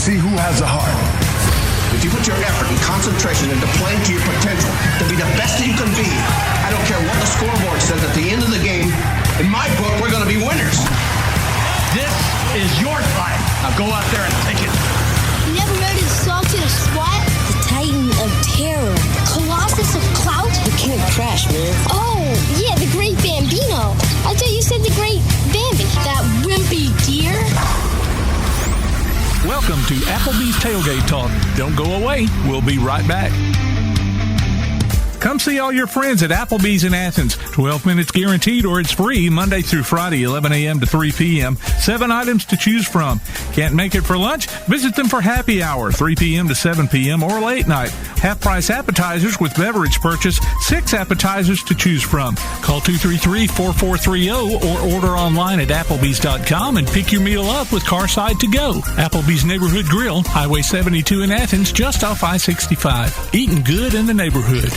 see who has a heart. If you put your effort and concentration into playing to your potential, to be the best that you can be, I don't care what the scoreboard says at the end of the game, in my book, we're going to be winners. This is your fight. Now go out there and take it. You never heard of the Sultan of SWAT? The Titan of Terror. Colossus of Clout? The King of Trash, man. Oh, yeah, the Great Bambino. I thought you said the Great Bambi. That wimpy deer. Welcome to Applebee's Tailgate Talk. Don't go away. We'll be right back. Come see all your friends at Applebee's in Athens. 12 minutes guaranteed or it's free Monday through Friday, 11 a.m. to 3 p.m. 7 items to choose from. Can't make it for lunch? Visit them for happy hour, 3 p.m. to 7 p.m. or late night. Half-price appetizers with beverage purchase, 6 appetizers to choose from. Call 233-4430 or order online at Applebee's.com and pick your meal up with Carside to go. Applebee's Neighborhood Grill, Highway 72 in Athens, just off I-65. Eating good in the neighborhood.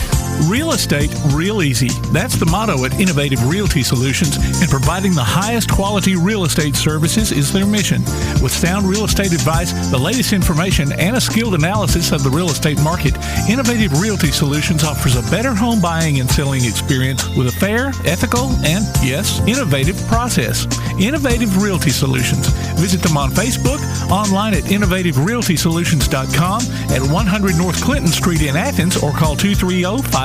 Real estate, real easy. That's the motto at Innovative Realty Solutions, and providing the highest quality real estate services is their mission. With sound real estate advice, the latest information, and a skilled analysis of the real estate market, Innovative Realty Solutions offers a better home buying and selling experience with a fair, ethical, and, yes, innovative process. Innovative Realty Solutions. Visit them on Facebook, online at innovativerealtysolutions.com, at 100 North Clinton Street in Athens, or call 230-5950.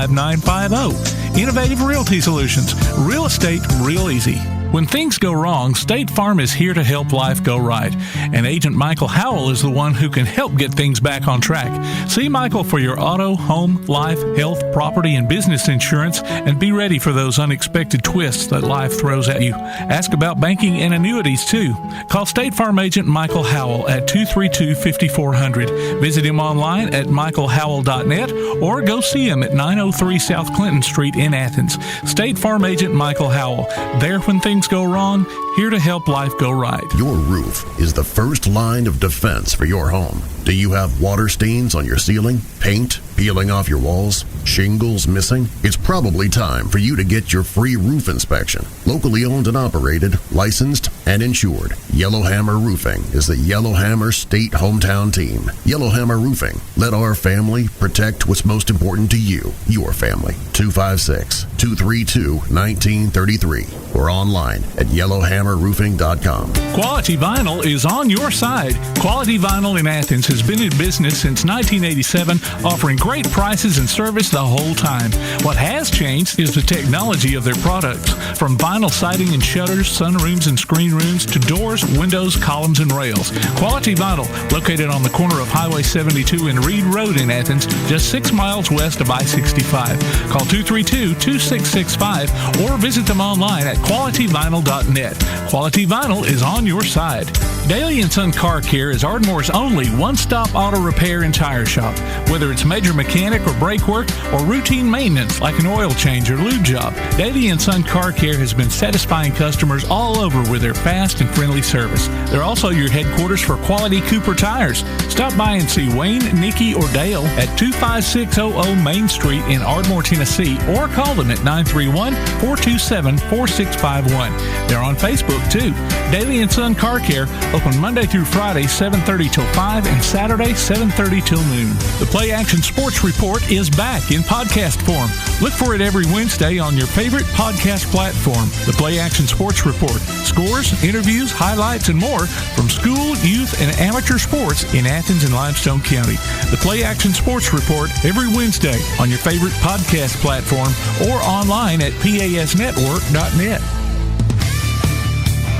Innovative Realty Solutions. Real estate, real easy. When things go wrong, State Farm is here to help life go right. And Agent Michael Howell is the one who can help get things back on track. See Michael for your auto, home, life, health, property, and business insurance, and be ready for those unexpected twists that life throws at you. Ask about banking and annuities, too. Call State Farm Agent Michael Howell at 232-5400. Visit him online at michaelhowell.net or go see him at 903 South Clinton Street in Athens. State Farm Agent Michael Howell. There when things go wrong, here to help life go right. Your roof is the first line of defense for your home. Do you have water stains on your ceiling, paint peeling off your walls, shingles missing? It's probably time for you to get your free roof inspection. Locally owned and operated, licensed, and insured, Yellowhammer Roofing is the Yellowhammer State hometown team. Yellowhammer Roofing. Let our family protect what's most important to you, your family. 256-232-1933 or online at yellowhammerroofing.com. Quality Vinyl is on your side. Quality Vinyl in Athens has been in business since 1987, offering great prices and service the whole time. What has changed is the technology of their products. From vinyl siding and shutters, sunrooms and screen rooms, to doors, windows, columns, and rails. Quality Vinyl, located on the corner of Highway 72 and Reed Road in Athens, just 6 miles west of I-65. Call 232-2665 or visit them online at qualityvinyl.net. Quality Vinyl is on your side. Daly & Son Car Care is Ardmore's only one-stop auto repair and tire shop. Whether it's major mechanic or brake work or routine maintenance like an oil change or lube job, Daly & Son Car Care has been satisfying customers all over with their fast and friendly service. They're also your headquarters for quality Cooper tires. Stop by and see Wayne, Nikki, or Dale at 25600 Main Street in Ardmore, Tennessee, or call them at 931-427-4651. They're on Facebook, too. Daly & Son Car Care, open Monday through Friday, 7:30 till 5, and Saturday, 7:30 till noon. The Play Action Sports Report is back in podcast form. Look for it every Wednesday on your favorite podcast platform. The Play Action Sports Report. Scores, interviews, highlights, and more from school, youth, and amateur sports in Athens and Limestone County. The Play Action Sports Report every Wednesday on your favorite podcast platform or online at pasnetwork.net.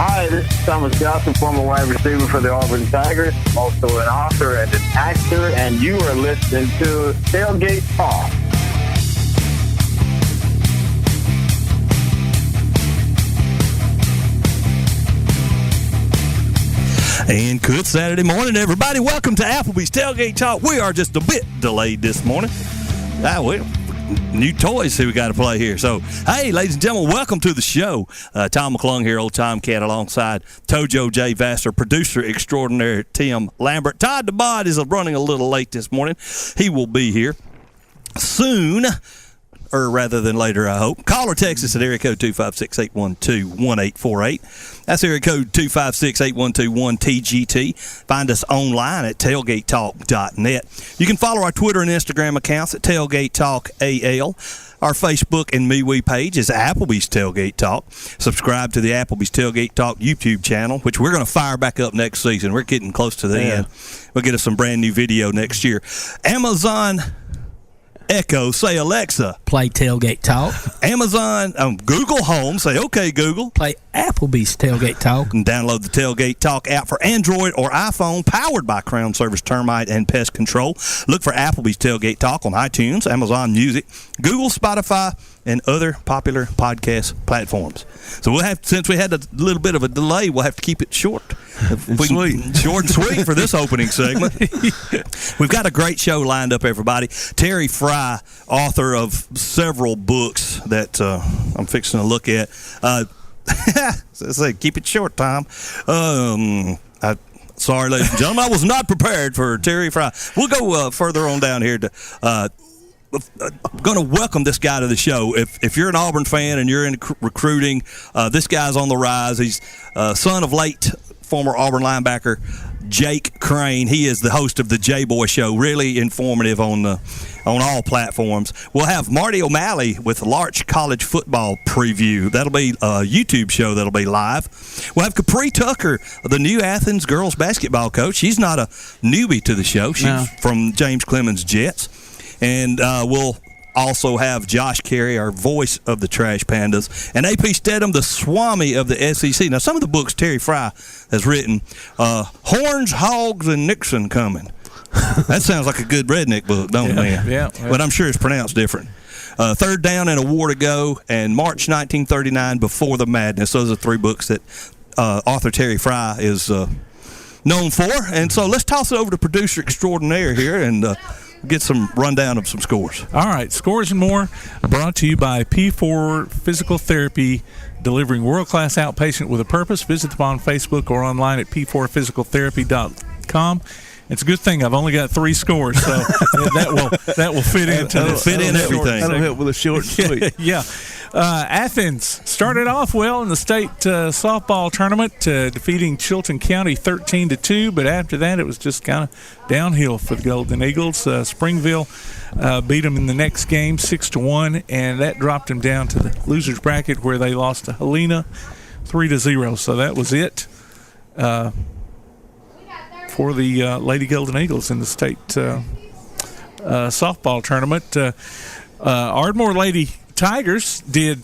Hi, this is Thomas Johnson, former wide receiver for the Auburn Tigers, also an author and an actor, and you are listening to Tailgate Talk. And good Saturday morning, everybody. Welcome to Applebee's Tailgate Talk. We are just a bit delayed this morning. New toys we got to play here. So, hey, ladies and gentlemen, welcome to the show. Tom McClung here, Old Time Cat, alongside Tojo J. Vassar, producer extraordinaire Tim Lambert. Todd DeBod is running a little late this morning. He will be here soon. rather than later, I hope. Call or text us at area code 256-812-1848. That's area code 256-812-1TGT. Find us online at tailgatetalk.net. You can follow our Twitter and Instagram accounts at Tailgate Talk AL. Our Facebook and MeWe page is Applebee's Tailgate Talk. Subscribe to the Applebee's Tailgate Talk YouTube channel, which we're going to fire back up next season. We're getting close to the end. We'll get us some brand new video next year. Amazon Echo, say Alexa. Play Tailgate Talk. Amazon, Google Home, say okay Google. Play Applebee's Tailgate Talk. And download the Tailgate Talk app for Android or iPhone, powered by Crown Service Termite and Pest Control. Look for Applebee's Tailgate Talk on iTunes, Amazon Music, Google, Spotify, and other popular podcast platforms. So we'll have, since we had a little bit of a delay, we'll have to keep it short. Short and sweet for this opening segment. We've got a great show lined up, everybody. Terry Frei, author of several books that I'm fixing to look at. Keep it short, Tom. Sorry, ladies and gentlemen, I was not prepared for Terry Frei. We'll go further on down here to I'm going to welcome this guy to the show. If you're an Auburn fan and you're in recruiting, this guy's on the rise. He's son of late former Auburn linebacker Jake Crain. He is the host of the JBoy show, really informative on all platforms. We'll have Marty O'Malley with Larch College football preview. That'll be a YouTube show that'll be live. We'll have Capriee Tucker, the new Athens girls basketball coach. She's not a newbie to the show. She's from James Clemens Jets. And we'll also have Josh Caray, our voice of the Trash Pandas, and AP Steadham, the Swami of the SEC. Now, some of the books Terry Frei has written, Horns, Hogs, and Nixon Coming. That sounds like a good redneck book, don't it, man? Yeah. But I'm sure it's pronounced different. Third Down and a War to Go, and March 1939, Before the Madness. Those are three books that author Terry Frei is known for. And so let's toss it over to producer extraordinaire here and get some rundown of some scores. All right, scores and more brought to you by P4 Physical Therapy, delivering world-class outpatient with a purpose. Visit them on Facebook or online at p4physicaltherapy.com. It's a good thing I've only got 3 scores, so that will fit into this. Fit in everything. That'll help with a short and sweet. Yeah. Athens started off well in the state softball tournament, defeating Chilton County 13-2, but after that it was just kind of downhill for the Golden Eagles. Springville beat them in the next game 6-1, and that dropped them down to the losers bracket where they lost to Helena 3-0. So that was it for the Lady Golden Eagles in the state softball tournament. Ardmore Lady Tigers did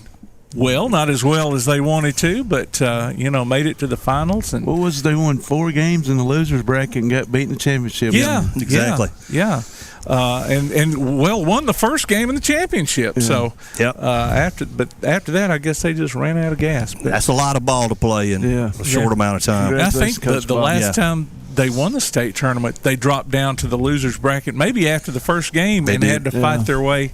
well, not as well as they wanted to, but made it to the finals. And what was they won 4 games in the losers bracket and got beat in the championship? Yeah, exactly. Yeah. And won the first game in the championship. Yeah. So after that, I guess they just ran out of gas. But that's a lot of ball to play in a short amount of time. I think the last time they won the state tournament, they dropped down to the losers bracket maybe after the first game and had to fight their way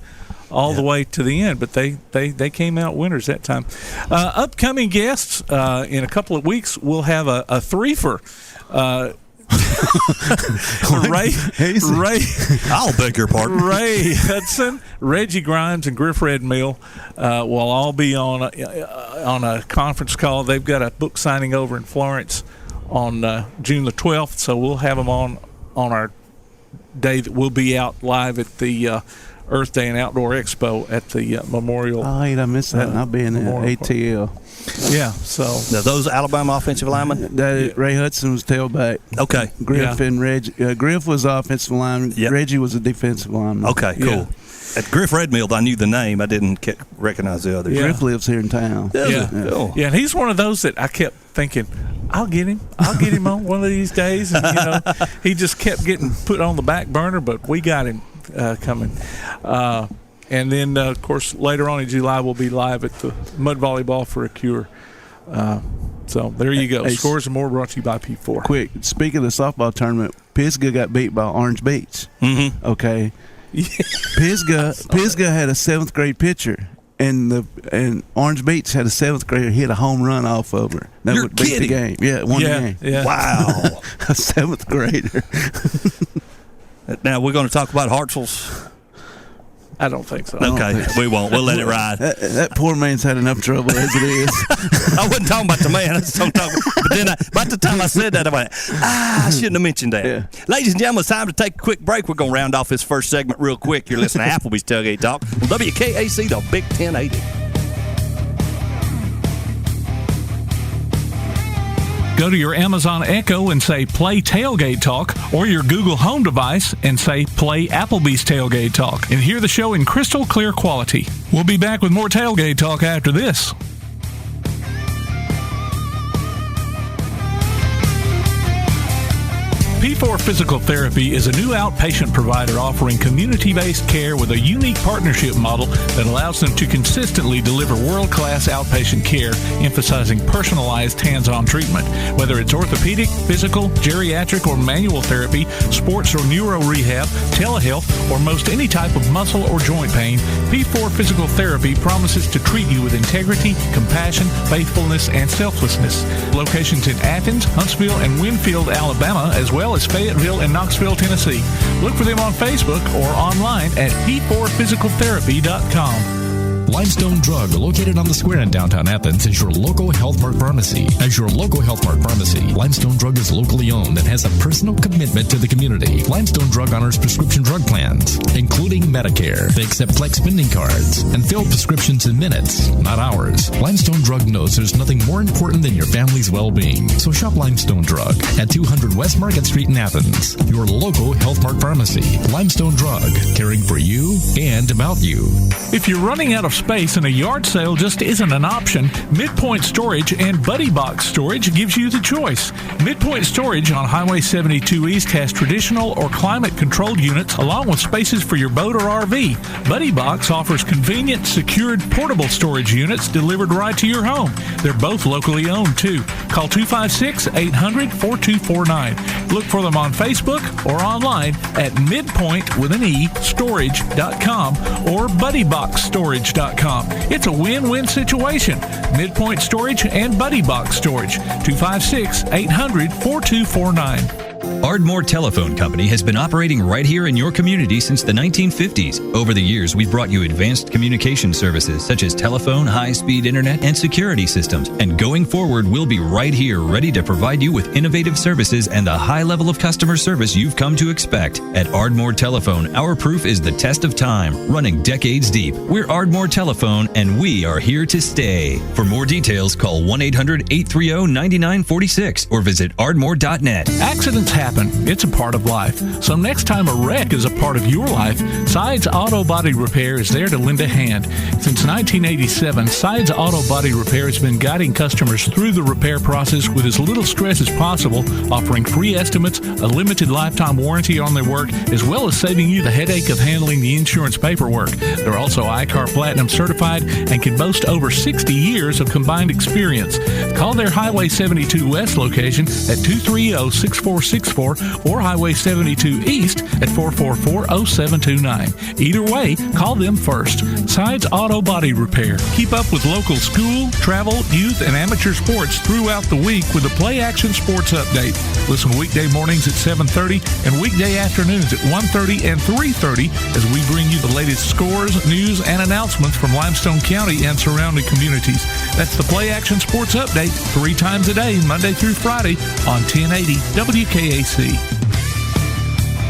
all the way to the end, but they came out winners that time. Upcoming guests in a couple of weeks, we'll have a threefer. Ray, I'll beg your pardon. Ray Hudson, Reggie Grimes, and Griff Redmill will all be on a conference call. They've got a book signing over in Florence on June the 12th, so we'll have them on our day that we'll be out live at the Earth Day and Outdoor Expo at the Memorial. Oh, I missed that. I'll be in the ATL. Yeah, so now those Alabama offensive linemen. Ray Hudson was tailback. Okay, Griff and Reggie. Griff was offensive lineman. Yep. Reggie was a defensive lineman. Okay, cool. Yeah. At Griff Redmill, I knew the name. I didn't recognize the others. Yeah. Griff lives here in town. Yeah, and he's one of those that I kept thinking, I'll get him on one of these days. And, he just kept getting put on the back burner, but we got him coming. And then, of course, later on in July, we'll be live at the Mud Volleyball for a Cure. So there you go. Scores and more brought to you by P4. Quick, speaking of the softball tournament, Pisgah got beat by Orange Beach. Mm-hmm. Okay. Pisgah had a 7th grade pitcher, and Orange Beach had a 7th grader hit a home run off of her. That You're would beat kidding. the game. Yeah, won the game. Yeah. Wow. A 7th grader. Now we're going to talk about Hartsville's I don't think so. Okay, we won't. We'll let it ride. That poor man's had enough trouble as it is. I wasn't talking about the man. I was talking, but then about the time I said that, I went, I shouldn't have mentioned that. Yeah. Ladies and gentlemen, it's time to take a quick break. We're going to round off this first segment real quick. You're listening to Applebee's Tailgate Talk on WKAC, the Big 1080. Go to your Amazon Echo and say play Tailgate Talk, or your Google Home device and say play Applebee's Tailgate Talk, and hear the show in crystal clear quality. We'll be back with more Tailgate Talk after this. P4 Physical Therapy is a new outpatient provider offering community-based care with a unique partnership model that allows them to consistently deliver world-class outpatient care, emphasizing personalized hands-on treatment. Whether it's orthopedic, physical, geriatric, or manual therapy, sports or neuro rehab, telehealth, or most any type of muscle or joint pain, P4 Physical Therapy promises to treat you with integrity, compassion, faithfulness, and selflessness. Locations in Athens, Huntsville, and Winfield, Alabama, as well as Fayetteville and Knoxville, Tennessee. Look for them on Facebook or online at p4physicaltherapy.com. Limestone Drug, located on the square in downtown Athens, is your local Health Mart pharmacy. As your local Health Mart pharmacy, Limestone Drug is locally owned and has a personal commitment to the community. Limestone Drug honors prescription drug plans, including Medicare. They accept flex spending cards and fill prescriptions in minutes, not hours. Limestone Drug knows there's nothing more important than your family's well-being. So shop Limestone Drug at 200 West Market Street in Athens, your local Health Mart pharmacy. Limestone Drug, caring for you and about you. If you're running out of space and a yard sale just isn't an option, Midpoint Storage and Buddy Box Storage gives you the choice. Midpoint Storage on Highway 72 East has traditional or climate-controlled units along with spaces for your boat or RV. Buddy Box offers convenient, secured, portable storage units delivered right to your home. They're both locally owned, too. Call 256-800-4249. Look for them on Facebook or online at midpoint.storage.com or buddyboxstorage.com. It's a win-win situation. Midpoint Storage and Buddy Box Storage. 256-800-4249. Ardmore Telephone Company has been operating right here in your community since the 1950s. Over the years, we've brought you advanced communication services such as telephone, high-speed internet, and security systems. And going forward, we'll be right here ready to provide you with innovative services and the high level of customer service you've come to expect. At Ardmore Telephone, our proof is the test of time, running decades deep. We're Ardmore Telephone, and we are here to stay. For more details, call 1-800-830-9946 or visit ardmore.net. Accidents happen. It's a part of life. So next time a wreck is a part of your life, Sides Auto Body Repair is there to lend a hand. Since 1987, Sides Auto Body Repair has been guiding customers through the repair process with as little stress as possible, offering free estimates, a limited lifetime warranty on their work, as well as saving you the headache of handling the insurance paperwork. They're also ICAR Platinum certified and can boast over 60 years of combined experience. Call their Highway 72 West location at 230-6464 or Highway 72 East at 444-0729. Either way, call them first. Sides Auto Body Repair. Keep up with local school, travel, youth, and amateur sports throughout the week with the Play Action Sports Update. Listen weekday mornings at 7:30 and weekday afternoons at 1:30 and 3:30 as we bring you the latest scores, news, and announcements from Limestone County and surrounding communities. That's the Play Action Sports Update 3 times a day, Monday through Friday on 1080 WKAC.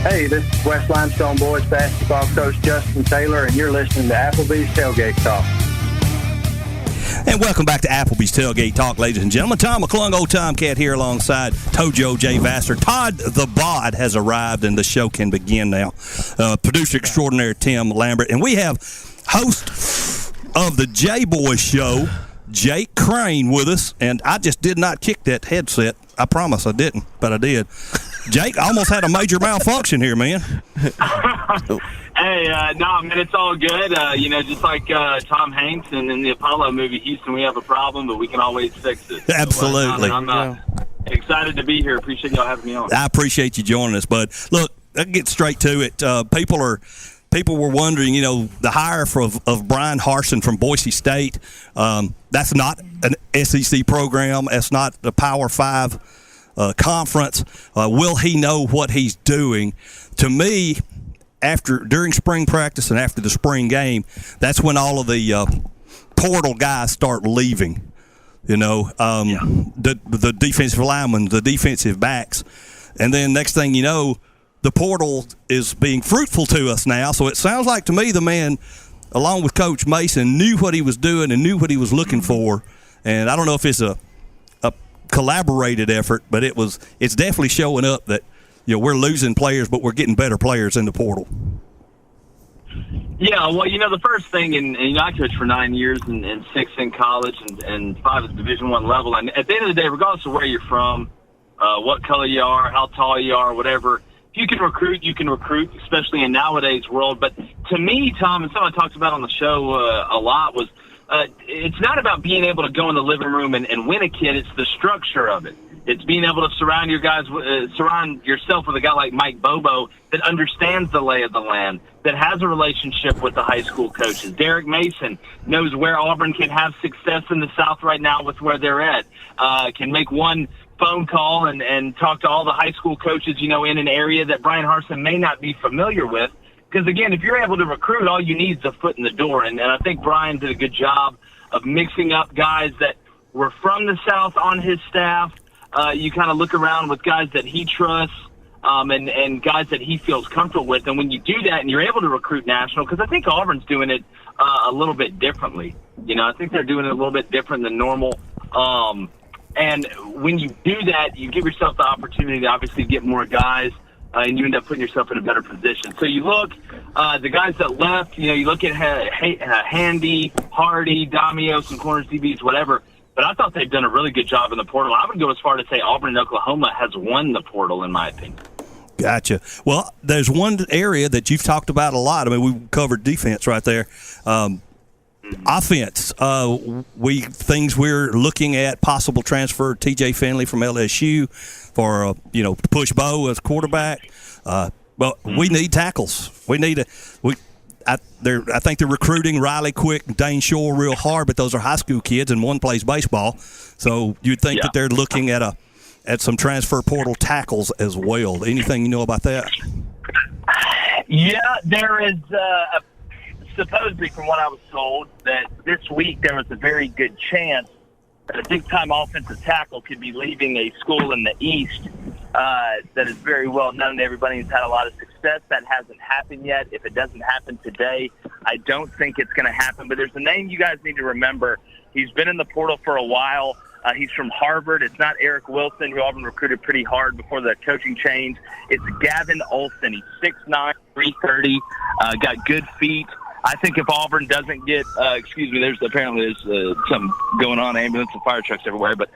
Hey, this is West Limestone Boys basketball coach Justin Taylor, and you're listening to Applebee's Tailgate Talk. And welcome back to Applebee's Tailgate Talk, ladies and gentlemen. Tom McClung, Old Tomcat here alongside Tojo J. Vassar. Todd the Bod has arrived, and the show can begin now. Producer extraordinaire Tim Lambert. And we have host of the JBoy show, Jake Crain, with us. And I just did not kick that headset. I promise I didn't, but I did. Jake, I almost had a major malfunction here, man. Hey, no, man, it's all good. Just like Tom Hanks and in the Apollo movie, Houston, we have a problem, but we can always fix it. Absolutely. So, I'm excited to be here. Appreciate y'all having me on. I appreciate you joining us, bud. Look, I'll get straight to it. People were wondering, the hire of Brian Harsin from Boise State. That's not an SEC program. That's not the Power 5 conference. Will he know what he's doing? To me, during spring practice and after the spring game, that's when all of the portal guys start leaving. The defensive linemen, the defensive backs, and then next thing you know, the portal is being fruitful to us now. So it sounds like to me the man, along with Coach Mason, knew what he was doing and knew what he was looking for. And I don't know if it's a collaborated effort, but it's definitely showing up that we're losing players, but we're getting better players in the portal. Yeah, well, the first thing, and I coached for 9 years and 6 in college and 5 at the Division I level. And at the end of the day, regardless of where you're from, what color you are, how tall you are, whatever, if you can recruit, you can recruit, especially in nowadays world. But to me, Tom, and something I talked about on the show a lot was it's not about being able to go in the living room and win a kid. It's the structure of it. It's being able to surround yourself with a guy like Mike Bobo that understands the lay of the land, that has a relationship with the high school coaches. Derek Mason knows where Auburn can have success in the South right now with where they're at. Can make one phone call and talk to all the high school coaches, in an area that Brian Harsin may not be familiar with. Because, again, if you're able to recruit, all you need is a foot in the door. And I think Brian did a good job of mixing up guys that were from the South on his staff. You kind of look around with guys that he trusts and guys that he feels comfortable with. And when you do that and you're able to recruit national, because I think Auburn's doing it a little bit differently. I think they're doing it a little bit different than normal. And when you do that, you give yourself the opportunity to obviously get more guys, and you end up putting yourself in a better position. So you look, the guys that left, you look at Handy, Hardy, Damio, some corners, DBs, whatever. But I thought they've done a really good job in the portal. I would go as far to say Auburn and Oklahoma has won the portal, in my opinion. Gotcha. Well, there's one area that you've talked about a lot. I mean, we covered defense right there. Offense, things we're looking at, possible transfer, TJ Finley from LSU for, to push Bo as quarterback. But we need tackles. I think they're recruiting Riley Quick and Dane Shore real hard, but those are high school kids, and one plays baseball. So you'd think that they're looking at some transfer portal tackles as well. Anything you know about that? Yeah, there is supposedly, from what I was told, that this week there was a very good chance that a big-time offensive tackle could be leaving a school in the East that is very well known to everybody who's had a lot of success. That hasn't happened yet. If it doesn't happen today, I don't think it's going to happen. But there's a name you guys need to remember. He's been in the portal for a while. He's from Harvard. It's not Eric Wilson, who Auburn recruited pretty hard before the coaching change. It's Gavin Olson. He's 6'9", 330, got good feet. I think if Auburn doesn't get, there's something going on, ambulance and fire trucks everywhere. But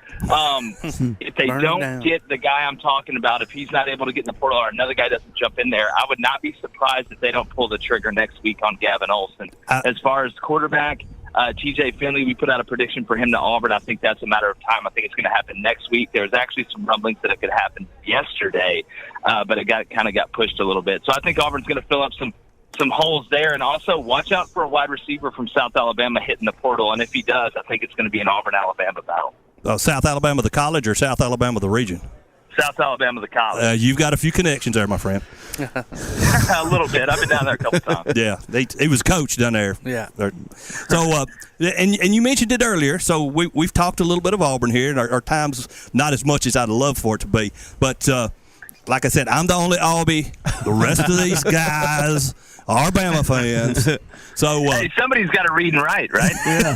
if they don't get the guy I'm talking about, if he's not able to get in the portal or another guy doesn't jump in there, I would not be surprised if they don't pull the trigger next week on Gavin Olson. As far as quarterback, TJ Finley, we put out a prediction for him to Auburn. I think that's a matter of time. I think it's going to happen next week. There's actually some rumblings that it could happen yesterday, but it kind of got pushed a little bit. So I think Auburn's going to fill up some holes there, and also watch out for a wide receiver from South Alabama hitting the portal. And if he does, I think it's going to be an Auburn-Alabama battle. South Alabama the college or South Alabama the region? South Alabama the college. You've got a few connections there, my friend. A little bit. I've been down there a couple times. Yeah, he was coach down there. Yeah. So, and you mentioned it earlier. So we've talked a little bit of Auburn here, and our time's not as much as I'd love for it to be. But like I said, I'm the only Aubie. The rest of these guys are Bama fans. So hey, somebody's got to read and write, right? Yeah.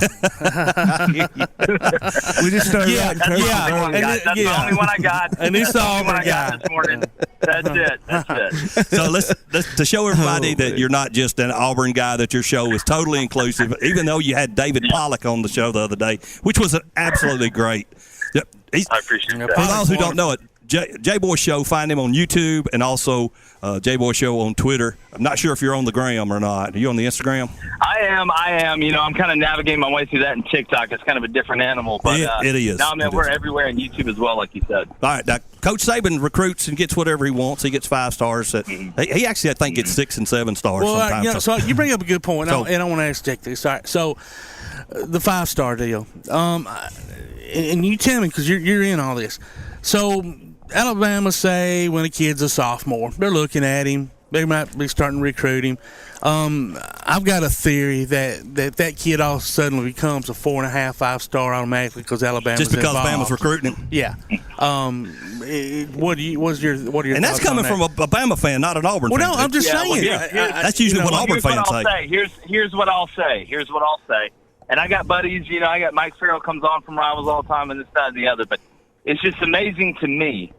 We just started writing. That's the only one I got. And it's all one I got this morning. That's it. So let's to show everybody that you're not just an Auburn guy, that your show is totally inclusive, even though you had David Pollack on the show the other day, which was absolutely great. I appreciate that. For those who don't know it, JBoy Show, find him on YouTube and also JBoy Show on Twitter. I'm not sure if you're on the gram or not. Are you on the Instagram? I am. I'm kind of navigating my way through that in TikTok. It's kind of a different animal. But it is. No, man, we're everywhere on YouTube as well, like you said. All right. Now, Coach Saban recruits and gets whatever he wants. He gets 5 stars. He actually, I think, gets 6 and 7 stars sometimes. So you bring up a good point, and I want to ask Jake this. All right, so the 5-star deal. And you tell me, because you're in all this. So Alabama say when a kid's a sophomore, they're looking at him. They might be starting to recruit him. I've got a theory that kid all of a sudden becomes a 4.5, 5-star automatically because Alabama's just because involved. Bama's recruiting him. Yeah. What are your and that's coming from a Bama fan, not an Auburn fan. Well, no, I'm just saying. That's usually what Auburn fans say. Here's what I'll say. And I got buddies. I got Mike Farrell comes on from Rivals all the time, and this, that, and the other. But it's just amazing to me.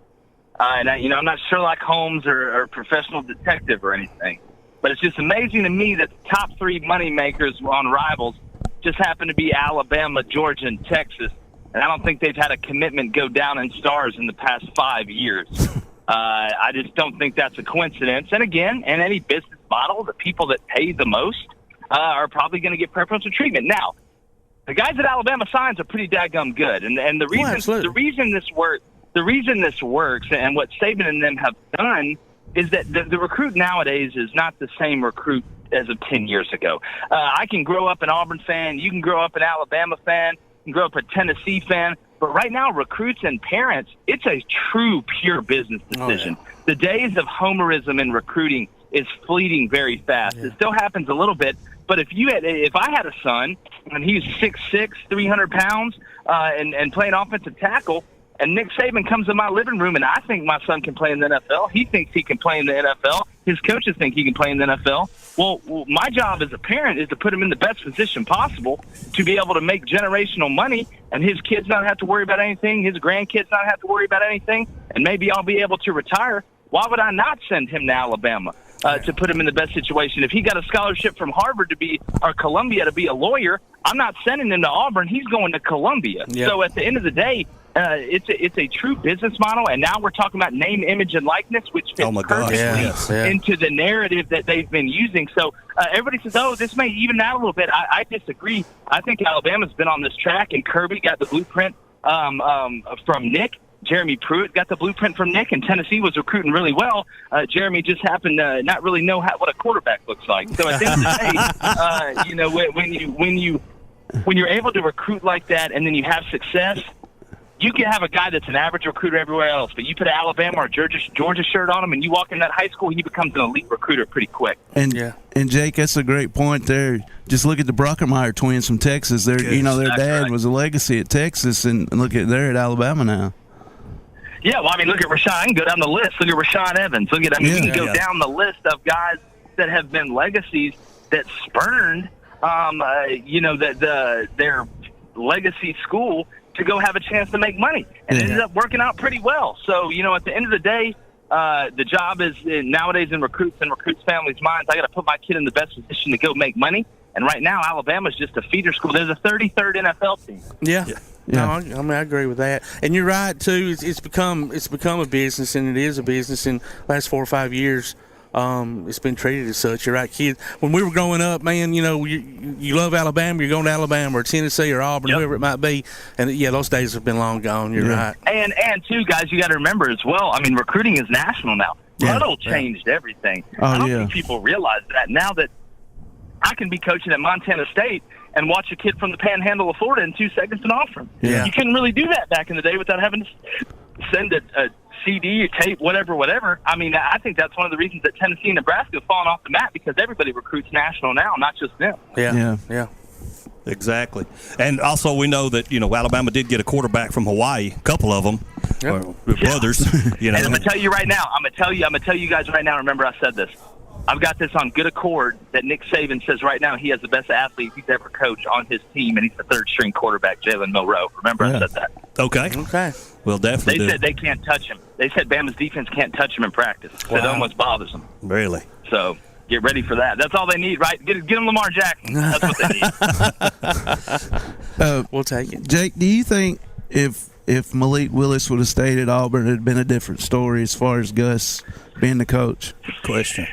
And I'm not Sherlock Holmes or a professional detective or anything, but it's just amazing to me that the top 3 money makers on Rivals just happen to be Alabama, Georgia, and Texas. And I don't think they've had a commitment go down in stars in the past 5 years. I just don't think that's a coincidence. And again, in any business model, the people that pay the most are probably going to get preferential treatment. Now, the guys at Alabama signs are pretty daggum good, and the reason this works. The reason this works and what Saban and them have done is that the recruit nowadays is not the same recruit as of 10 years ago. I can grow up an Auburn fan. You can grow up an Alabama fan. You can grow up a Tennessee fan. But right now, recruits and parents, it's a true, pure business decision. Oh, yeah. The days of homerism in recruiting is fleeting very fast. Yeah. It still happens a little bit. But if I had a son and he's 6'6", 300 pounds and playing offensive tackle, and Nick Saban comes in my living room, and I think my son can play in the NFL. He thinks he can play in the NFL. His coaches think he can play in the NFL. Well, my job as a parent is to put him in the best position possible to be able to make generational money, and his kids not have to worry about anything, his grandkids not have to worry about anything, and maybe I'll be able to retire. Why would I not send him to Alabama to put him in the best situation? If he got a scholarship from Harvard or Columbia to be a lawyer, I'm not sending him to Auburn. He's going to Columbia. Yep. So at the end of the day, it's a true business model, and now we're talking about name, image, and likeness, which fits perfectly into the narrative that they've been using. So everybody says, oh, this may even out a little bit. I disagree. I think Alabama's been on this track, and Kirby got the blueprint from Nick. Jeremy Pruitt got the blueprint from Nick, and Tennessee was recruiting really well. Jeremy just happened to not really know what a quarterback looks like. So at the end of the day, when you're able to recruit like that, and then you have success, you can have a guy that's an average recruiter everywhere else, but you put an Alabama or Georgia shirt on him, and you walk in that high school, he becomes an elite recruiter pretty quick. And Jake, that's a great point there. Just look at the Bruckermeyer twins from Texas. Their dad was a legacy at Texas, and look at they're at Alabama now. Yeah, well, I mean, look at Rashawn. I can go down the list. Look at Rashawn Evans. You can go down the list of guys that have been legacies that spurned, their legacy school to go have a chance to make money, and it ended up working out pretty well. So, at the end of the day, the job is nowadays in recruits and recruits' families' minds. I got to put my kid in the best position to go make money. And right now, Alabama's just a feeder school. There's a 33rd NFL team. Yeah. No, I agree with that. And you're right too. It's become a business, and it is a business. In the last 4 or 5 years, it's been treated as such. You're right, kids. When we were growing up, man, you love Alabama. You're going to Alabama or Tennessee or Auburn, whoever it might be. And those days have been long gone. You're right. And too, guys, you got to remember as well. I mean, recruiting is national now. Huddle changed everything. I don't think people realize that now that I can be coaching at Montana State and watch a kid from the Panhandle of Florida in 2 seconds and offer him. Yeah. You couldn't really do that back in the day without having to send a CD, a tape, whatever. I mean, I think that's one of the reasons that Tennessee and Nebraska have fallen off the map, because everybody recruits national now, not just them. Yeah. Exactly. And also we know that, Alabama did get a quarterback from Hawaii, a couple of them, brothers. And I'm going to tell you right now, I'm going to tell you guys right now, remember I said this. I've got this on good accord that Nick Saban says right now he has the best athlete he's ever coached on his team, and he's the third-string quarterback, Jalen Milroe. Remember I said that. Okay. Well, definitely. They said they can't touch him. They said Bama's defense can't touch him in practice. Wow. It almost bothers them. Really? So get ready for that. That's all they need, right? Get them Lamar Jackson. That's what they need. We'll take it. Jake, do you think if Malik Willis would have stayed at Auburn, it would have been a different story as far as Gus being the coach? Question.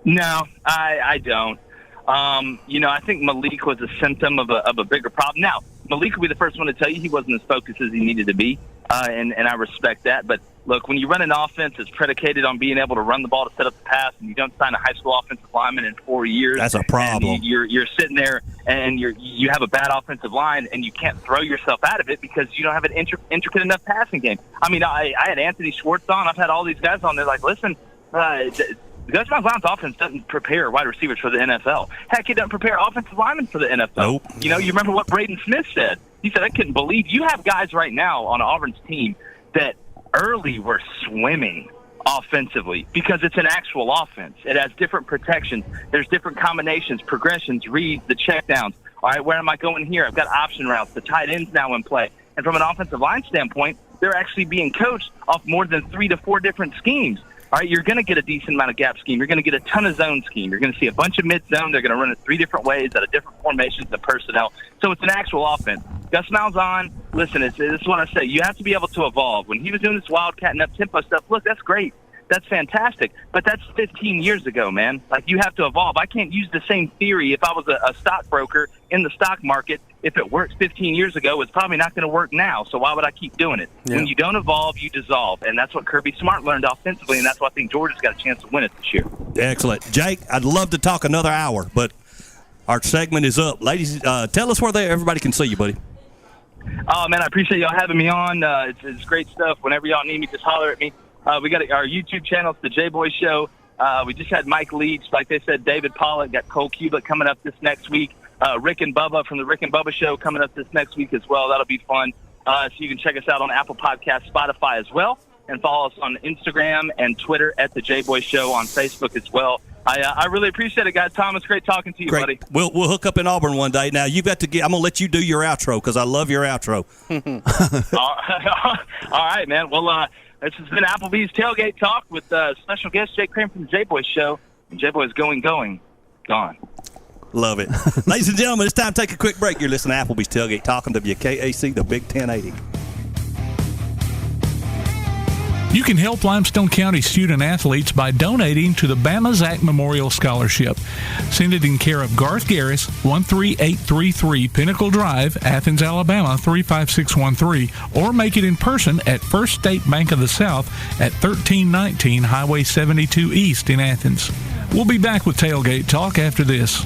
No, I don't. I think Malik was a symptom of a bigger problem. Now, Malik will be the first one to tell you he wasn't as focused as he needed to be, and I respect that. But look, when you run an offense that's predicated on being able to run the ball to set up the pass, and you don't sign a high school offensive lineman in 4 years, that's a problem. You're sitting there and you have a bad offensive line, and you can't throw yourself out of it because you don't have an intricate enough passing game. I mean, I had Anthony Schwartz on. I've had all these guys on. They're like, listen, Gus Malzahn's offense doesn't prepare wide receivers for the NFL. Heck, it doesn't prepare offensive linemen for the NFL. Nope. You know, you remember what Braden Smith said. He said, I couldn't believe you have guys right now on Auburn's team that early were swimming offensively because it's an actual offense. It has different protections. There's different combinations, progressions, reads, the checkdowns. All right, where am I going here? I've got option routes. The tight end's now in play. And from an offensive line standpoint, they're actually being coached off more than 3 to 4 different schemes. All right, you're going to get a decent amount of gap scheme. You're going to get a ton of zone scheme. You're going to see a bunch of mid-zone. They're going to run it 3 different ways out of different formations and personnel. So it's an actual offense. Gus Malzahn, listen, this is what I say. You have to be able to evolve. When he was doing this wildcat and up-tempo stuff, look, that's great. That's fantastic. But that's 15 years ago, man. Like, you have to evolve. I can't use the same theory if I was a stockbroker in the stock market. If it worked 15 years ago, it's probably not going to work now. So why would I keep doing it? Yeah. When you don't evolve, you dissolve. And that's what Kirby Smart learned offensively, and that's why I think Georgia's got a chance to win it this year. Excellent. Jake, I'd love to talk another hour, but our segment is up. Ladies, tell us where everybody can see you, buddy. Oh, man, I appreciate y'all having me on. It's great stuff. Whenever y'all need me, just holler at me. We got our YouTube channel, it's the JBoy Show. We just had Mike Leach, like they said, David Pollock, got Cole Cubitt coming up this next week. Rick and Bubba from the Rick and Bubba Show coming up this next week as well. That'll be fun. So you can check us out on Apple Podcasts, Spotify as well, and follow us on Instagram and Twitter at the JBoy Show, on Facebook as well. I really appreciate it, guys. Tom, it's great talking to you, buddy. We'll hook up in Auburn one day. Now, you've got to I'm going to let you do your outro because I love your outro. All right, man. Well, this has been Applebee's Tailgate Talk with special guest Jake Crain from the JBoy Show. And JBoy is gone. Love it. Ladies and gentlemen, it's time to take a quick break. You're listening to Applebee's Tailgate Talk on WKAC, the Big 1080. You can help Limestone County student-athletes by donating to the Bama Zach Memorial Scholarship. Send it in care of Garth Garris, 13833 Pinnacle Drive, Athens, Alabama, 35613, or make it in person at First State Bank of the South at 1319 Highway 72 East in Athens. We'll be back with Tailgate Talk after this.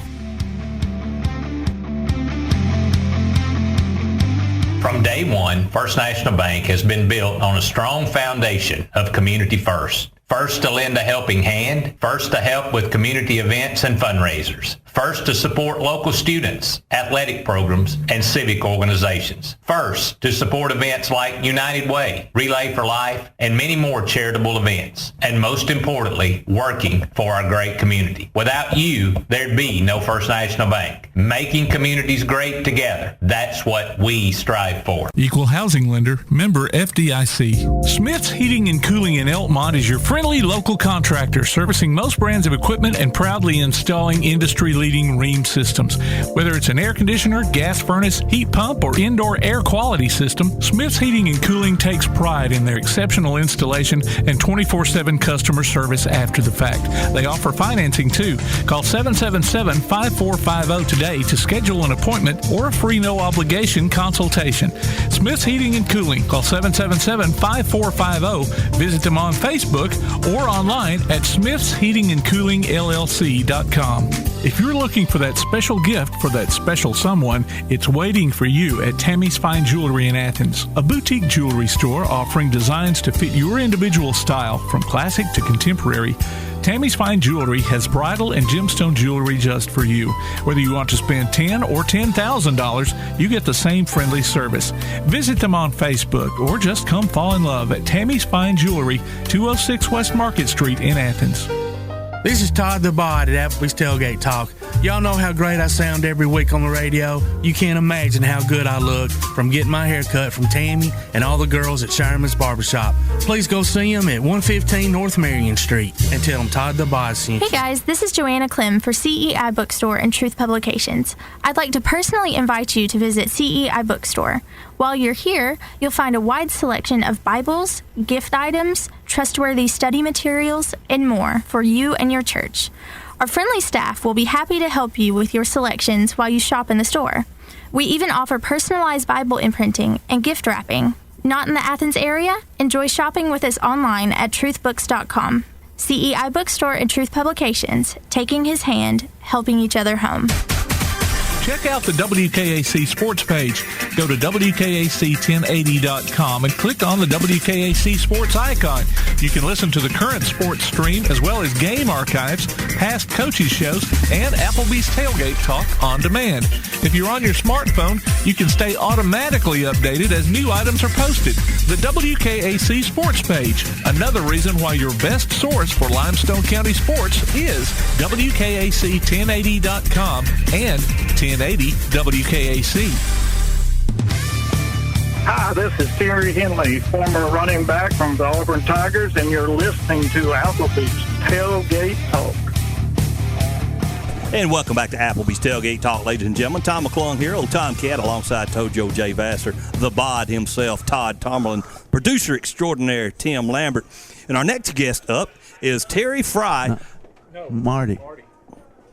From day one, First National Bank has been built on a strong foundation of community first. First to lend a helping hand, first to help with community events and fundraisers, first to support local students, athletic programs, and civic organizations, first to support events like United Way, Relay for Life, and many more charitable events, and most importantly, working for our great community. Without you, there'd be no First National Bank. Making communities great together, that's what we strive for. Equal housing lender, member FDIC. Smith's Heating and Cooling in Elkmont is your friendly local contractor servicing most brands of equipment and proudly installing industry-leading Rheem systems. Whether it's an air conditioner, gas furnace, heat pump, or indoor air quality system, Smith's Heating and Cooling takes pride in their exceptional installation and 24/7 customer service after the fact. They offer financing too. Call 777-5450 today to schedule an appointment or a free no-obligation consultation. Smith's Heating and Cooling. Call 777-5450. Visit them on Facebook or online at smithsheatingandcoolingllc.com. If you're looking for that special gift for that special someone, it's waiting for you at Tammy's Fine Jewelry in Athens, a boutique jewelry store offering designs to fit your individual style from classic to contemporary. Tammy's Fine Jewelry has bridal and gemstone jewelry just for you. Whether you want to spend $10,000 or $10,000, you get the same friendly service. Visit them on Facebook or just come fall in love at Tammy's Fine Jewelry, 206 West Market Street in Athens. This is Todd the Bod at Applebee's Tailgate Talk. Y'all know how great I sound every week on the radio. You can't imagine how good I look from getting my hair cut from Tammy and all the girls at Shireman's Barbershop. Please go see them at 115 North Marion Street and tell them Todd the Bod sent you. Hey guys, this is Joanna Clem for CEI Bookstore and Truth Publications. I'd like to personally invite you to visit CEI Bookstore. While you're here, you'll find a wide selection of Bibles, gift items, trustworthy study materials, and more for you and your church. Our friendly staff will be happy to help you with your selections while you shop in the store. We even offer personalized Bible imprinting and gift wrapping. Not in the Athens area? Enjoy shopping with us online at truthbooks.com. CEI Bookstore and Truth Publications, taking his hand, helping each other home. Check out the WKAC sports page. Go to WKAC1080.com and click on the WKAC sports icon. You can listen to the current sports stream as well as game archives, past coaches shows, and Applebee's Tailgate Talk on demand. If you're on your smartphone, you can stay automatically updated as new items are posted. The WKAC sports page, another reason why your best source for Limestone County sports is WKAC1080.com and 1080 WKAC. Hi, this is Terry Henley, former running back from the Auburn Tigers, and you're listening to Applebee's Tailgate Talk. And welcome back to Applebee's Tailgate Talk, ladies and gentlemen. Tom McClung here, old Tomcat, alongside Tojo J. Vassar, the bod himself, Todd Tomlin, producer extraordinaire Tim Lambert. And our next guest up is Terry Frei. Marty.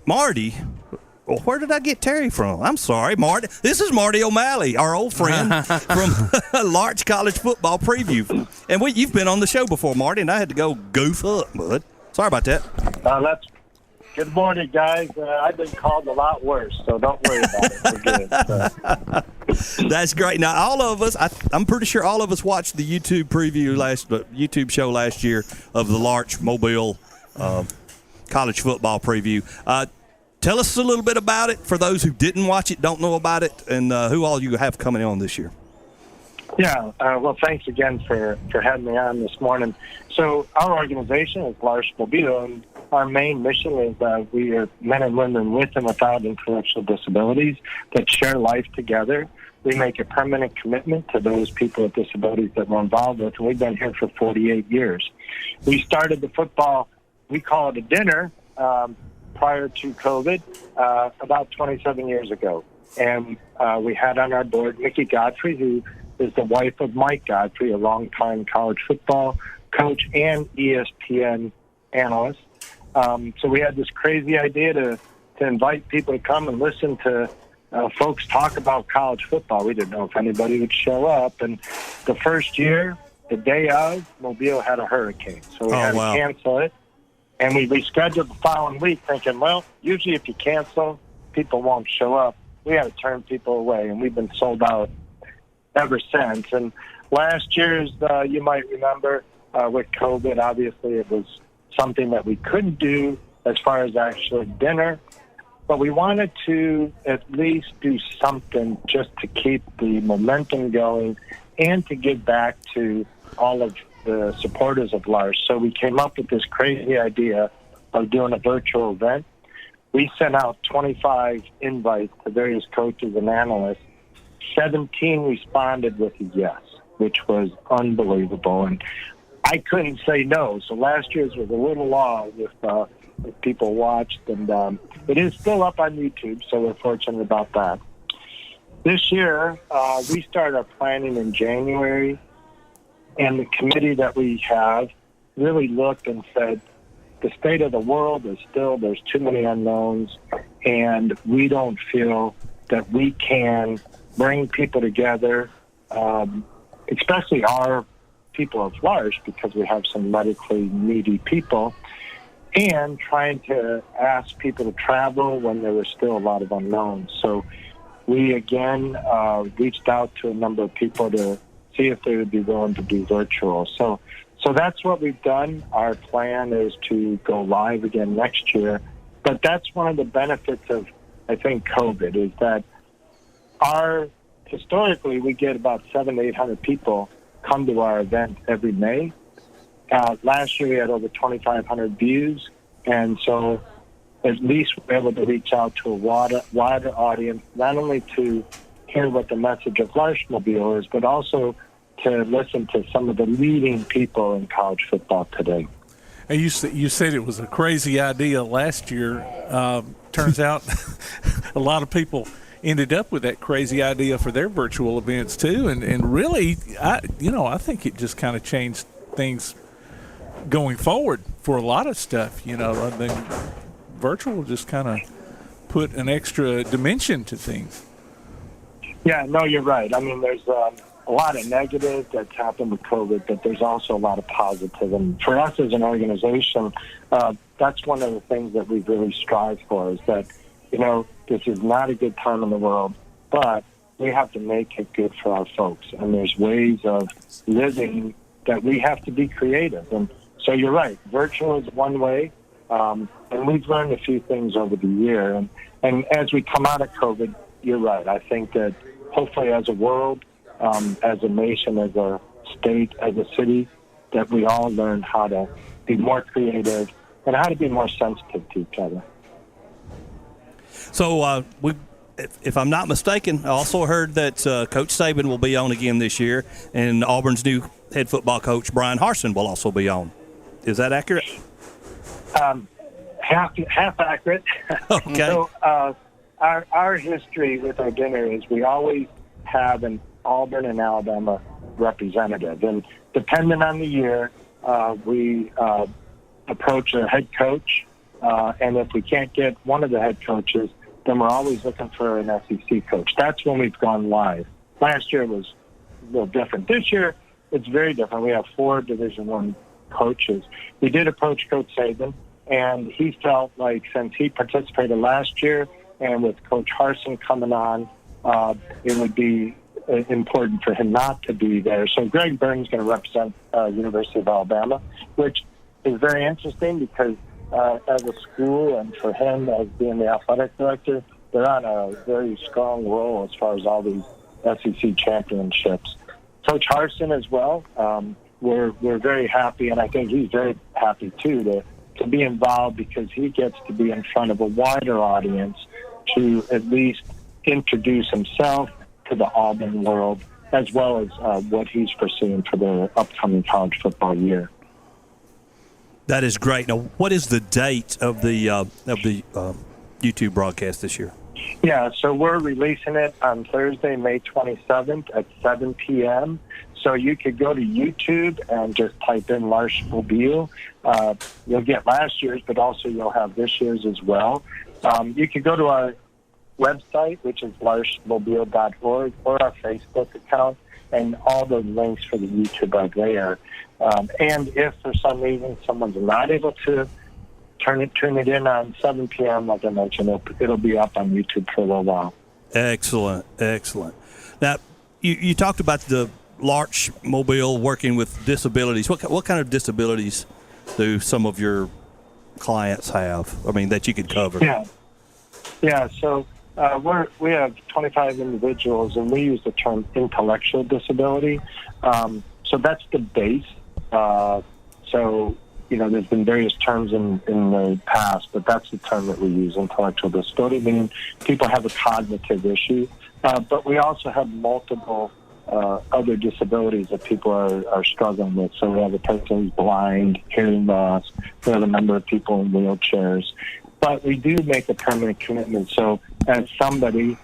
Marty? Well, where did I get Terry from? I'm sorry, Marty. This is Marty O'Malley, our old friend from Larch College Football Preview. And you've been on the show before, Marty, and I had to go goof up, bud. Sorry about that. Good morning, guys. I've been called a lot worse, so don't worry about it. We're good. That's great. Now, all of us, I'm pretty sure all of us watched the YouTube YouTube show last year of the Larch Mobile College Football Preview. Tell us a little bit about it for those who didn't watch it, don't know about it, and who all you have coming on this year. Yeah, well, thanks again for having me on this morning. So our organization is Larch Mobile, and our main mission is we are men and women with and without intellectual disabilities that share life together. We make a permanent commitment to those people with disabilities that we're involved with, and we've been here for 48 years. We started the football, we call it a dinner, prior to COVID, about 27 years ago. And we had on our board Mickey Godfrey, who is the wife of Mike Godfrey, a longtime college football coach and ESPN analyst. So we had this crazy idea to invite people to come and listen to folks talk about college football. We didn't know if anybody would show up. And the first year, the day of, Mobile had a hurricane. So we had to cancel it. And we rescheduled the following week thinking, well, usually if you cancel, people won't show up. We had to turn people away, and we've been sold out ever since. And last year's, you might remember, with COVID, obviously it was something that we couldn't do as far as actually dinner, but we wanted to at least do something just to keep the momentum going and to give back to all of the supporters of Larch. So we came up with this crazy idea of doing a virtual event. We sent out 25 invites to various coaches and analysts. 17 responded with a yes, which was unbelievable. And I couldn't say no. So last year's was a little long if people watched. And it is still up on YouTube, so we're fortunate about that. This year, we started our planning in January. And the committee that we have really looked and said, the state of the world is still, there's too many unknowns, and we don't feel that we can bring people together, especially our people of Larch, because we have some medically needy people, and trying to ask people to travel when there was still a lot of unknowns. So we, again, reached out to a number of people to see if they would be willing to do virtual. So that's what we've done. Our plan is to go live again next year. But that's one of the benefits of, I think, COVID, is that historically we get about 700 to 800 people come to our event every May. Last year we had over 2,500 views, and so at least we're able to reach out to a wider audience, not only to hear what the message of Larch Mobile is, but also to listen to some of the leading people in college football today. And you said it was a crazy idea last year. Turns out a lot of people ended up with that crazy idea for their virtual events too. And really, I think it just kind of changed things going forward for a lot of stuff. I think virtual just kind of put an extra dimension to things. Yeah, no, you're right. I mean, there's a lot of negative that's happened with COVID, but there's also a lot of positive. And for us as an organization, that's one of the things that we really strive for, is that, this is not a good time in the world, but we have to make it good for our folks. And there's ways of living that we have to be creative. And so you're right, virtual is one way. And we've learned a few things over the year. And as we come out of COVID, you're right. I think that hopefully as a world, as a nation, as a state, as a city, that we all learn how to be more creative and how to be more sensitive to each other. So if I'm not mistaken, I also heard that Coach Saban will be on again this year, and Auburn's new head football coach, Brian Harsin, will also be on. Is that accurate? Half accurate. Okay. So our history with our dinner is we always have an Auburn and Alabama representative, and depending on the year, we approach a head coach, and if we can't get one of the head coaches, then we're always looking for an SEC coach. That's when we've gone live. Last year was a little different. This year, it's very different. We have 4 Division I coaches. We did approach Coach Saban, and he felt like since he participated last year and with Coach Harsin coming on, it would be important for him not to be there. So Greg Byrne's going to represent University of Alabama, which is very interesting because as a school and for him as being the athletic director, they're on a very strong roll as far as all these SEC championships. Coach Harsin as well, we're very happy, and I think he's very happy too to be involved because he gets to be in front of a wider audience to at least introduce himself to the Auburn world, as well as what he's pursuing for the upcoming college football year. That is great. Now, what is the date of the YouTube broadcast this year? Yeah, so we're releasing it on Thursday, May 27th at 7 p.m. So you could go to YouTube and just type in Lars Mobile. You'll get last year's, but also you'll have this year's as well. You could go to our website, which is larsmobile.org, or our Facebook account, and all the links for the YouTube are there. And if for some reason someone's not able to turn it in on 7 p.m., like I mentioned, it'll be up on YouTube for a little while. Excellent. Now, you talked about the Larch Mobile working with disabilities. What kind of disabilities do some of your clients have? I mean, that you could cover? Yeah. So we have 25 individuals, and we use the term intellectual disability. So that's the base. So, there's been various terms in the past, but that's the term that we use, intellectual disability, meaning people have a cognitive issue. But we also have multiple other disabilities that people are struggling with. So we have a person who's blind, hearing loss. We have a number of people in wheelchairs. But we do make a permanent commitment. So as somebody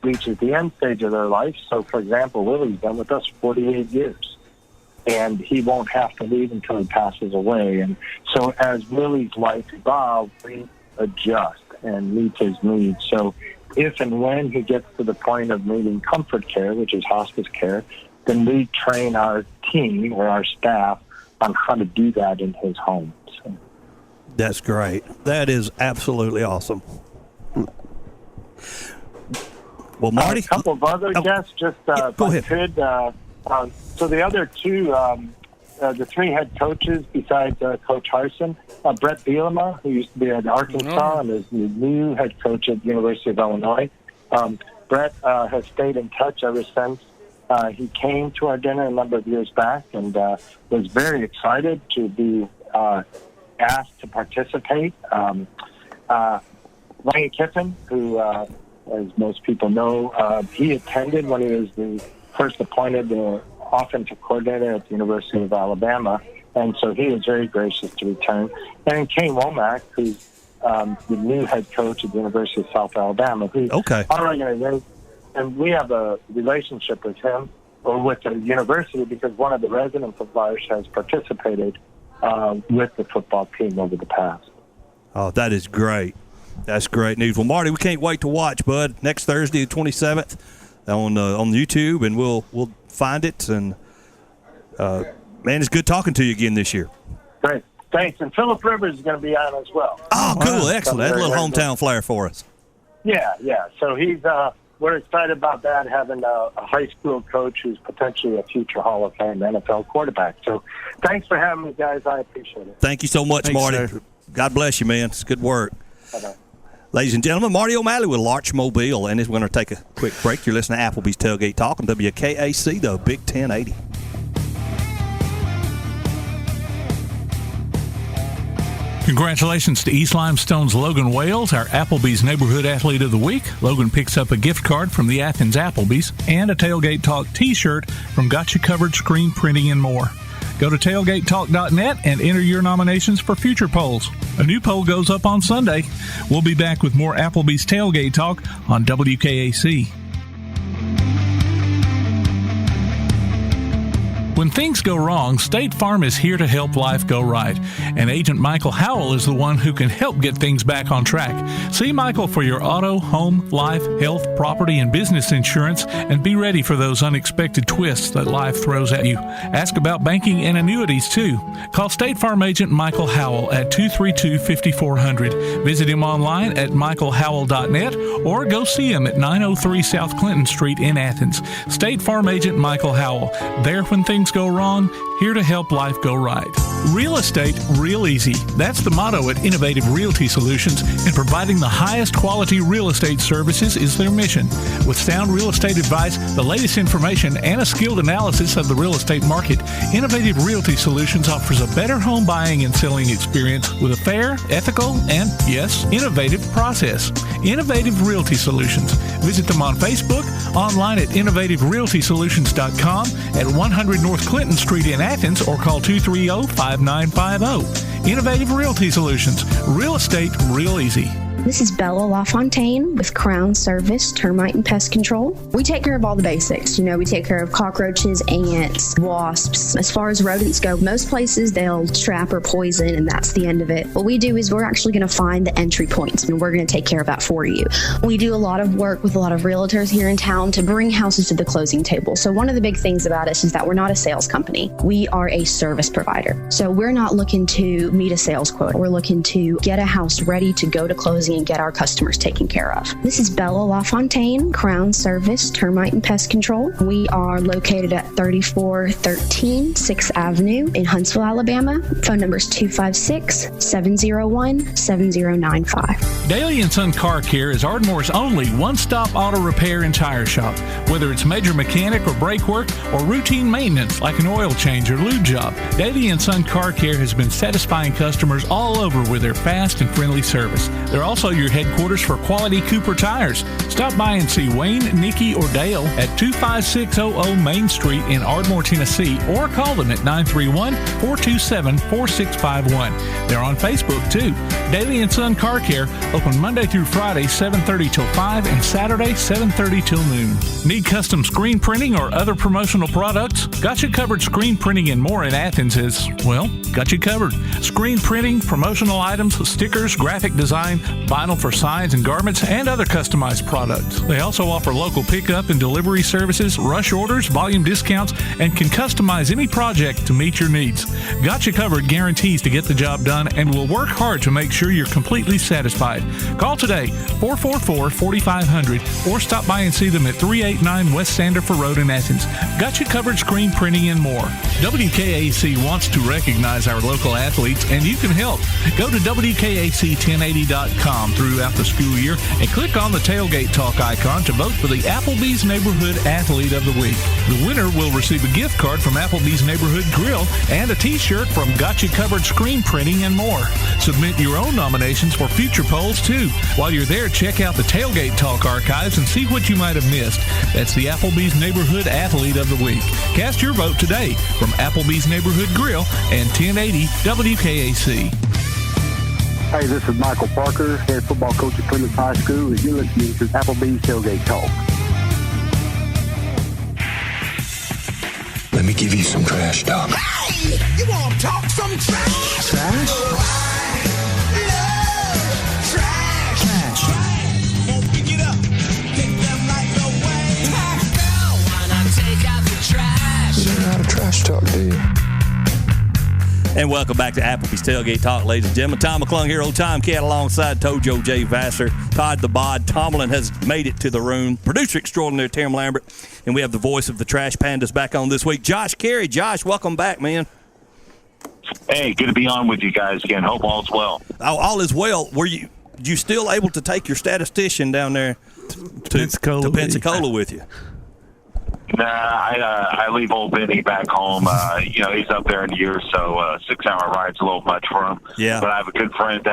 reaches the end stage of their life, so for example, Willie's been with us 48 years. And he won't have to leave until he passes away. And so as Willie's life evolves, we adjust and meet his needs. So if and when he gets to the point of needing comfort care, which is hospice care, then we train our team or our staff on how to do that in his home. So. That's great. That is absolutely awesome. Well, Marty? A couple of other guests, just go ahead. So the other two, the 3 head coaches besides Coach Harsin, Brett Bielema, who used to be at Arkansas and is the new head coach at the University of Illinois. Brett has stayed in touch ever since he came to our dinner a number of years back and was very excited to be asked to participate. Lane Kiffin, who, as most people know, he attended when he was the first appointed offensive coordinator at the University of Alabama, and so he was very gracious to return. And Kane Womack, who's the new head coach at the University of South Alabama. Our organization, and we have a relationship with him or with the university because one of the residents of Larch has participated with the football team over the past. Oh, that is great. That's great news. Well, Marty, we can't wait to watch, bud. Next Thursday, the 27th. On YouTube, and we'll find it. And man, it's good talking to you again this year. Great, thanks. And Philip Rivers is going to be on as well. Oh, cool, excellent. That's a little hometown flair for us. Yeah. So we're excited about that, having a high school coach who's potentially a future Hall of Fame NFL quarterback. So thanks for having me, guys. I appreciate it. Thank you so much, Thanks, Marty. sir. God bless you, man. It's good work. Bye-bye. Ladies and gentlemen, Marty O'Malley with Larch Mobile, and we're going to take a quick break. You're listening to Applebee's Tailgate Talk on WKAC, the Big 1080. Congratulations to East Limestone's Logan Wales, our Applebee's Neighborhood Athlete of the Week. Logan picks up a gift card from the Athens Applebee's and a Tailgate Talk t-shirt from Got You Covered Screen Printing and More. Go to tailgatetalk.net and enter your nominations for future polls. A new poll goes up on Sunday. We'll be back with more Applebee's Tailgate Talk on WKAC. When things go wrong, State Farm is here to help life go right. And Agent Michael Howell is the one who can help get things back on track. See Michael for your auto, home, life, health, property, and business insurance, and be ready for those unexpected twists that life throws at you. Ask about banking and annuities, too. Call State Farm Agent Michael Howell at 232-5400. Visit him online at michaelhowell.net or go see him at 903 South Clinton Street in Athens. State Farm Agent Michael Howell. There when things go wrong, here to help life go right. Real estate, real easy. That's the motto at Innovative Realty Solutions, and providing the highest quality real estate services is their mission. With sound real estate advice, the latest information, and a skilled analysis of the real estate market, Innovative Realty Solutions offers a better home buying and selling experience with a fair, ethical, and, yes, innovative process. Innovative Realty Solutions. Visit them on Facebook, online at innovativerealtysolutions.com, at 100 North Clinton Street in Athens, or call 230-5950. Innovative Realty Solutions. Real estate, real easy. This is Bella LaFontaine with Crown Service Termite and Pest Control. We take care of all the basics. We take care of cockroaches, ants, wasps. As far as rodents go, most places they'll trap or poison, and that's the end of it. What we do is we're actually going to find the entry points, and we're going to take care of that for you. We do a lot of work with a lot of realtors here in town to bring houses to the closing table. So one of the big things about us is that we're not a sales company. We are a service provider. So we're not looking to meet a sales quota. We're looking to get a house ready to go to closing and get our customers taken care of. This is Bella LaFontaine, Crown Service Termite and Pest Control. We are located at 3413 6th Avenue in Huntsville, Alabama. Phone number is 256-701-7095. Daly & Son Car Care is Ardmore's only one-stop auto repair and tire shop. Whether it's major mechanic or brake work or routine maintenance like an oil change or lube job, Daly & Son Car Care has been satisfying customers all over with their fast and friendly service. They're also your headquarters for quality Cooper tires. Stop by and see Wayne, Nikki, or Dale at 25600 Main Street in Ardmore, Tennessee, or call them at 931-427-4651. They're on Facebook, too. Daly & Son Car Care, open Monday through Friday, 7:30 till 5, and Saturday, 7:30 till noon. Need custom screen printing or other promotional products? Got You Covered Screen Printing and More in Athens is, well, got you covered. Screen printing, promotional items, stickers, graphic design, vinyl for signs and garments, and other customized products. They also offer local pickup and delivery services, rush orders, volume discounts, and can customize any project to meet your needs. Got You Covered guarantees to get the job done and will work hard to make sure you're completely satisfied. Call today, 444-4500, or stop by and see them at 389 West Sanderford Road in Athens. Got You Covered Screen Printing and More. WKAC wants to recognize our local athletes, and you can help. Go to WKAC1080.com throughout the school year and click on the Tailgate Talk icon to vote for the Applebee's Neighborhood Athlete of the Week. The winner will receive a gift card from Applebee's Neighborhood Grill and a t-shirt from Got You Covered Screen Printing and More. Submit your own nominations for future polls, too. While you're there, check out the Tailgate Talk archives and see what you might have missed. That's the Applebee's Neighborhood Athlete of the Week. Cast your vote today from Applebee's Neighborhood Grill and 1080 WKAC. Hey, this is Michael Parker, head football coach at Plymouth High School, and you're listening to Applebee's Tailgate Talk. Let me give you some trash talk. Hey, you want to talk some trash? Trash? Oh, I love trash. Trash. Won't pick it up. Take them lights away. Girl, why not take out the trash? You don't know how to trash talk, do you? And welcome back to Applebee's Tailgate Talk, ladies and gentlemen. Tom McClung here, Old Time Cat, alongside Tojo J. Vassar. Todd the Bod Tomlin has made it to the room. Producer extraordinaire Tim Lambert. And we have the voice of the Trash Pandas back on this week, Josh Caray. Josh, welcome back, man. Hey, good to be on with you guys again. Hope all's well. All is well. Were you still able to take your statistician down there to Pensacola with you? Nah, I leave old Benny back home. He's up there in years, so 6-hour ride's a little much for him. Yeah. But I have a good friend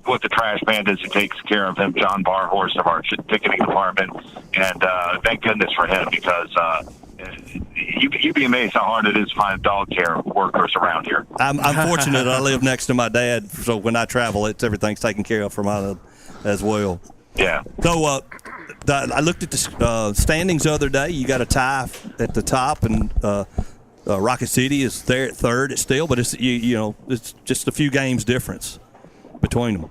with the Trash Pandas who takes care of him, John Barhorse of our ticketing department, and thank goodness for him because you'd be amazed how hard it is to find dog care workers around here. I'm fortunate I live next to my dad, so when I travel, everything's taken care of for mine as well. Yeah. So I looked at the standings the other day. You got a tie at the top, and Rocket City is there at third still, but it's it's just a few games difference between them.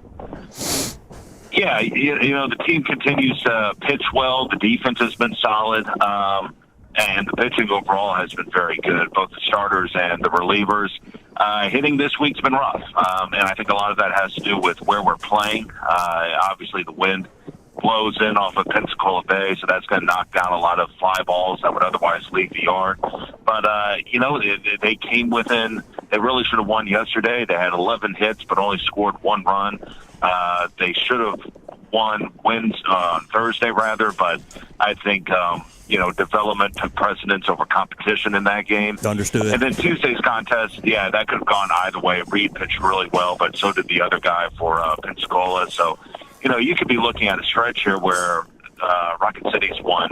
Yeah, the team continues to pitch well. The defense has been solid. And the pitching overall has been very good, both the starters and the relievers. Hitting this week's been rough, and I think a lot of that has to do with where we're playing. Obviously, the wind blows in off of Pensacola Bay, so that's going to knock down a lot of fly balls that would otherwise leave the yard. But, they came within. They really should have won yesterday. They had 11 hits but only scored 1 run. They should have wins on Thursday, rather, but I think development took precedence over competition in that game. Understood. And then Tuesday's contest, that could have gone either way. Reed pitched really well, but so did the other guy for Pensacola. So, you could be looking at a stretch here where Rocket City's won,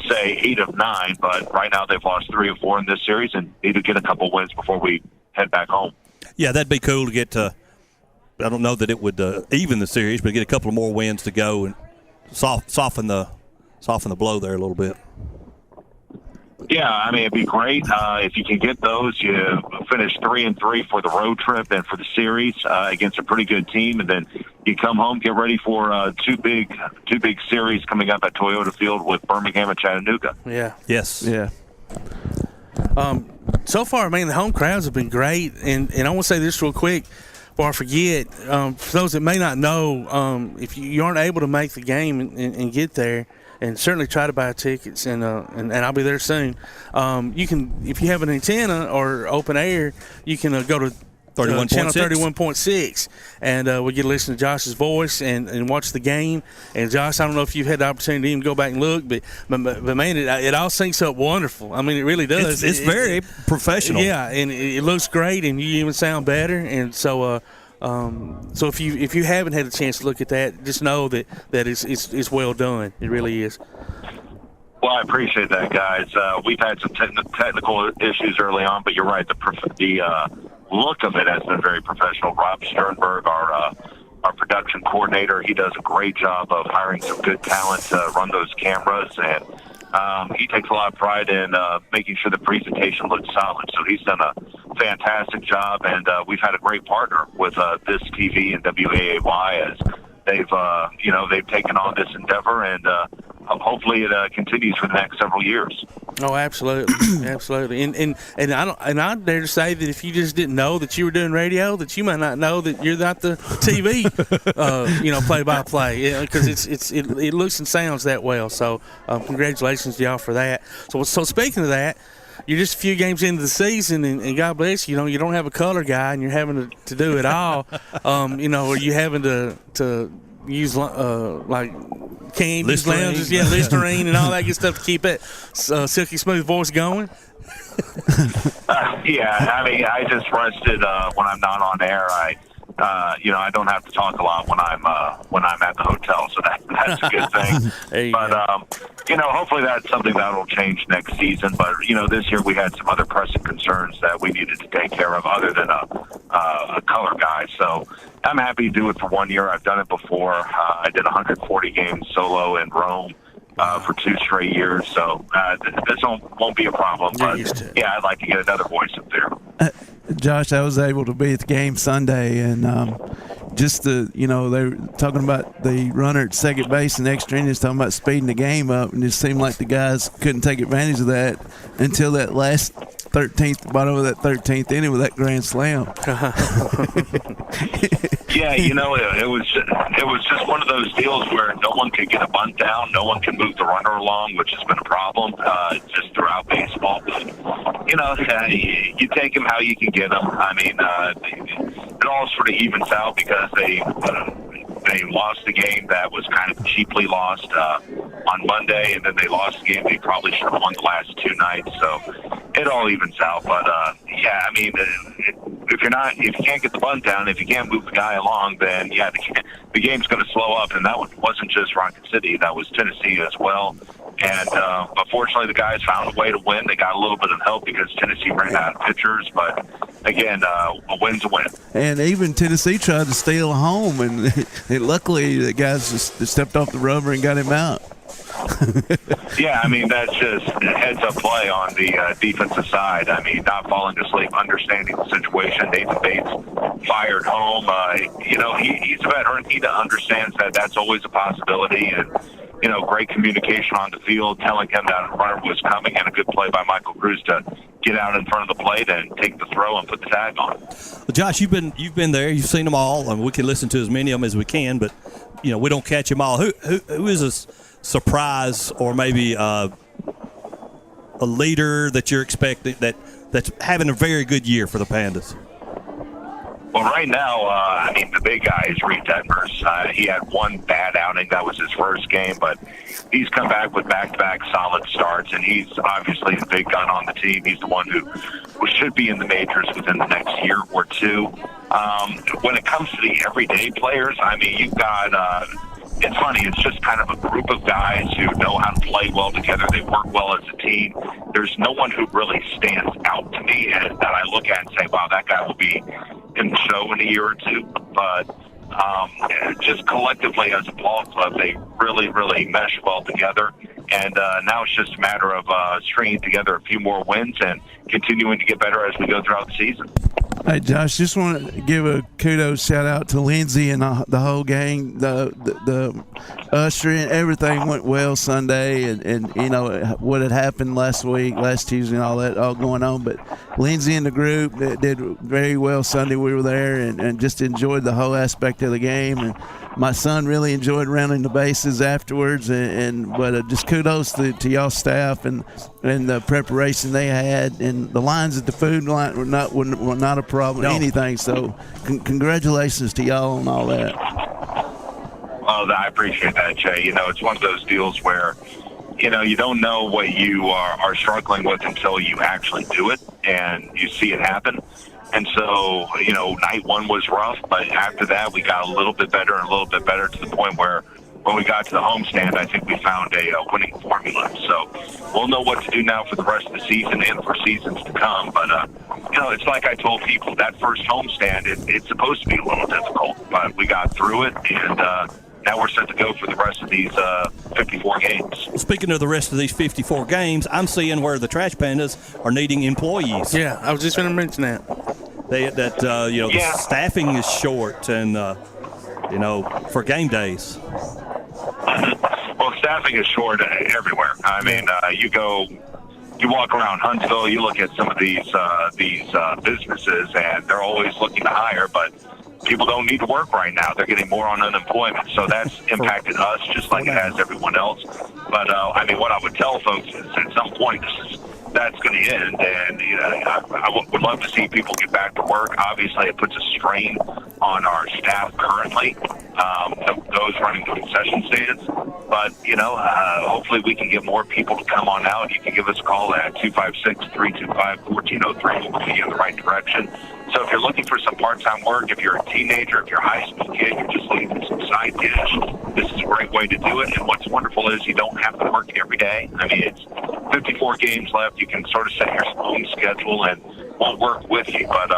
say, 8 of 9, but right now they've lost 3 or 4 in this series and need to get a couple wins before we head back home. Yeah, that'd be cool to get to. I don't know that it would even the series, but get a couple more wins to go and soften the blow there a little bit. Yeah, I mean, it'd be great if you can get those. You finish 3-3 for the road trip and for the series against a pretty good team, and then you come home, get ready for two big series coming up at Toyota Field with Birmingham and Chattanooga. Yeah. Yes. Yeah. So far, man, the home crowds have been great, and I want to say this real quick before I forget. For those that may not know, if you aren't able to make the game and get there, and certainly try to buy tickets, and I'll be there soon. You can, if you have an antenna or open air, you can go to 31.6. Channel 31.6, and we get to listen to Josh's voice and watch the game. And Josh, I don't know if you've had the opportunity to even go back and look, but man, it all syncs up wonderful. I mean, it really does. It's very professional. Yeah, and it looks great, and you even sound better. And so, so if you haven't had a chance to look at that, just know that it's well done. It really is. Well, I appreciate that, guys. We've had some technical issues early on, but you're right. The look of it has been very professional. Rob Sternberg, our production coordinator, he does a great job of hiring some good talent to run those cameras, and he takes a lot of pride in making sure the presentation looks solid. So he's done a fantastic job, and we've had a great partner with This TV and WAAY as they've taken on this endeavor, and hopefully it continues for the next several years. Oh, absolutely, absolutely. And I dare to say that if you just didn't know that you were doing radio, that you might not know that you're not the TV, play-by-play, because it looks and sounds that well. So congratulations to y'all for that. So speaking of that, you're just a few games into the season, and God bless you. You don't have a color guy, and you're having to do it all. Are you having to use like candies, lounges, Listerine, and all that good stuff to keep that silky smooth voice going? I mean, I just rested when I'm not on air. I don't have to talk a lot when I'm at the hotel, so that's a good thing. But hopefully that's something that'll change next season. But this year we had some other pressing concerns that we needed to take care of, other than a color guy. So I'm happy to do it for 1 year. I've done it before. I did 140 games solo in Rome for 2 straight years. So this won't be a problem. But yeah, I'd like to get another voice up there. Josh, I was able to be at the game Sunday, and just they were talking about the runner at second base and extra innings, talking about speeding the game up, and it seemed like the guys couldn't take advantage of that until that last 13th, bought over that 13th inning with that grand slam. Yeah, it was just one of those deals where no one could get a bunt down, no one can move the runner along, which has been a problem just throughout baseball. But you take them how you can get them. I mean, it all sort of evens out because they lost the game that was kind of cheaply lost on Monday, and then they lost the game they probably should have won the last two nights. So it all evens out. But yeah, I mean, if you can't get the bunt down, if you can't move the guy along, then yeah, the game's going to slow up. And that wasn't just Rocket City; that was Tennessee as well. And unfortunately, the guys found a way to win. They got a little bit of help because Tennessee ran out of pitchers. But again, a win's a win. And even Tennessee tried to steal home, and luckily the guys just stepped off the rubber and got him out. Yeah, I mean, that's just a heads-up play on the defensive side. I mean, not falling asleep, understanding the situation. Nathan Bates fired home. He's a veteran. He understands that that's always a possibility. And, great communication on the field, telling him that a runner was coming, and a good play by Michael Cruz to get out in front of the plate and take the throw and put the tag on. Well, Josh, you've been there. You've seen them all, and we can listen to as many of them as we can, but, we don't catch them all. Who is a surprise or maybe a leader that you're expecting that's having a very good year for the Pandas? Well, right now, the big guy is Reed Detmers. He had one bad outing. That was his first game, but he's come back with back-to-back solid starts, and he's obviously the big gun on the team. He's the one who should be in the majors within the next year or two. When it comes to the everyday players, you've got it's funny. It's just kind of a group of guys who know how to play well together. They work well as a team. There's no one who really stands out to me and that I look at and say, wow, that guy will be in the show in a year or two. But just collectively as a ball club, they really, really mesh well together. And now it's just a matter of stringing together a few more wins and continuing to get better as we go throughout the season. Hey, Josh, just want to give a kudos shout out to Lindsay and the whole gang. The ushering, everything went well Sunday, and what had happened last Tuesday, and all that all going on. But Lindsay and the group did very well Sunday. We were there and just enjoyed the whole aspect of the game. And my son really enjoyed rounding the bases afterwards. But just kudos to y'all staff and the preparation they had, and the lines at the food line were not a problem, anything. So congratulations to y'all on all that. Well, I appreciate that, Jay. It's one of those deals where, you don't know what you are struggling with until you actually do it and you see it happen. And so, night one was rough, but after that we got a little bit better and a little bit better to the point where when we got to the homestand, I think we found a winning formula. So we'll know what to do now for the rest of the season and for seasons to come. But, it's like I told people, that first homestand, it's supposed to be a little difficult, but we got through it, and now we're set to go for the rest of these 54 games. Speaking of the rest of these 54 games, I'm seeing where the Trash Pandas are needing employees. Yeah, I was just going to mention that. The staffing is short, and for game days. Well, staffing is short everywhere. You walk around Huntsville, you look at some of these businesses, and they're always looking to hire, but people don't need to work right now. They're getting more on unemployment, so that's impacted us just like it has everyone else. But what I would tell folks is at some point that's going to end, and I would love to see people get back to work. Obviously, it puts a strain on our staff currently, those running the concession stands. But hopefully we can get more people to come on out. You can give us a call at 256-325-1403. We'll put you in the right direction. So if you're looking for some part-time work, if you're a teenager, if you're a high school kid, you're just looking for some side cash, this is a great way to do it. And what's wonderful is you don't have to work every day. It's 54 games left. You can sort of set your own schedule and we'll work with you. But,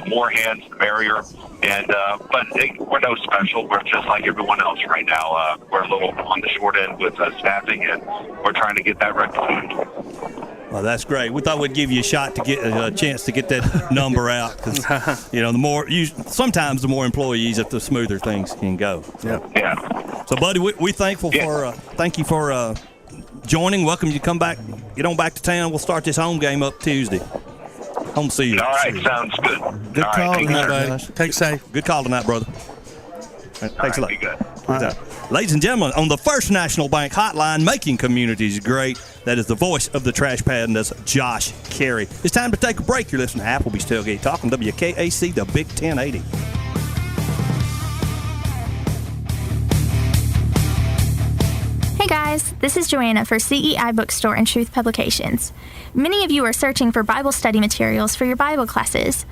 more hands, the merrier. And but we're no special. We're just like everyone else right now. We're a little on the short end with staffing, and we're trying to get that rectified. Well, that's great. We thought we'd give you a shot to get a chance to get that number out, because sometimes the more employees, the smoother things can go. Yeah. So, buddy, we thankful for thank you for joining. Welcome you to come back Get on back to town. We'll start this home game up Tuesday. Home season. All right, sounds good. Good All call right, tonight, care. Josh. Take safe. Good call tonight, brother. Thanks a lot. Be good. Ladies and gentlemen, on the First National Bank hotline, making communities great, that is the voice of the Trash Pandas, Josh Caray. It's time to take a break. You're listening to Applebee's Tailgate Talk on WKAC, the Big 1080. Hey guys, this is Joanna for CEI Bookstore and Truth Publications. Many of you are searching for Bible study materials for your Bible classes.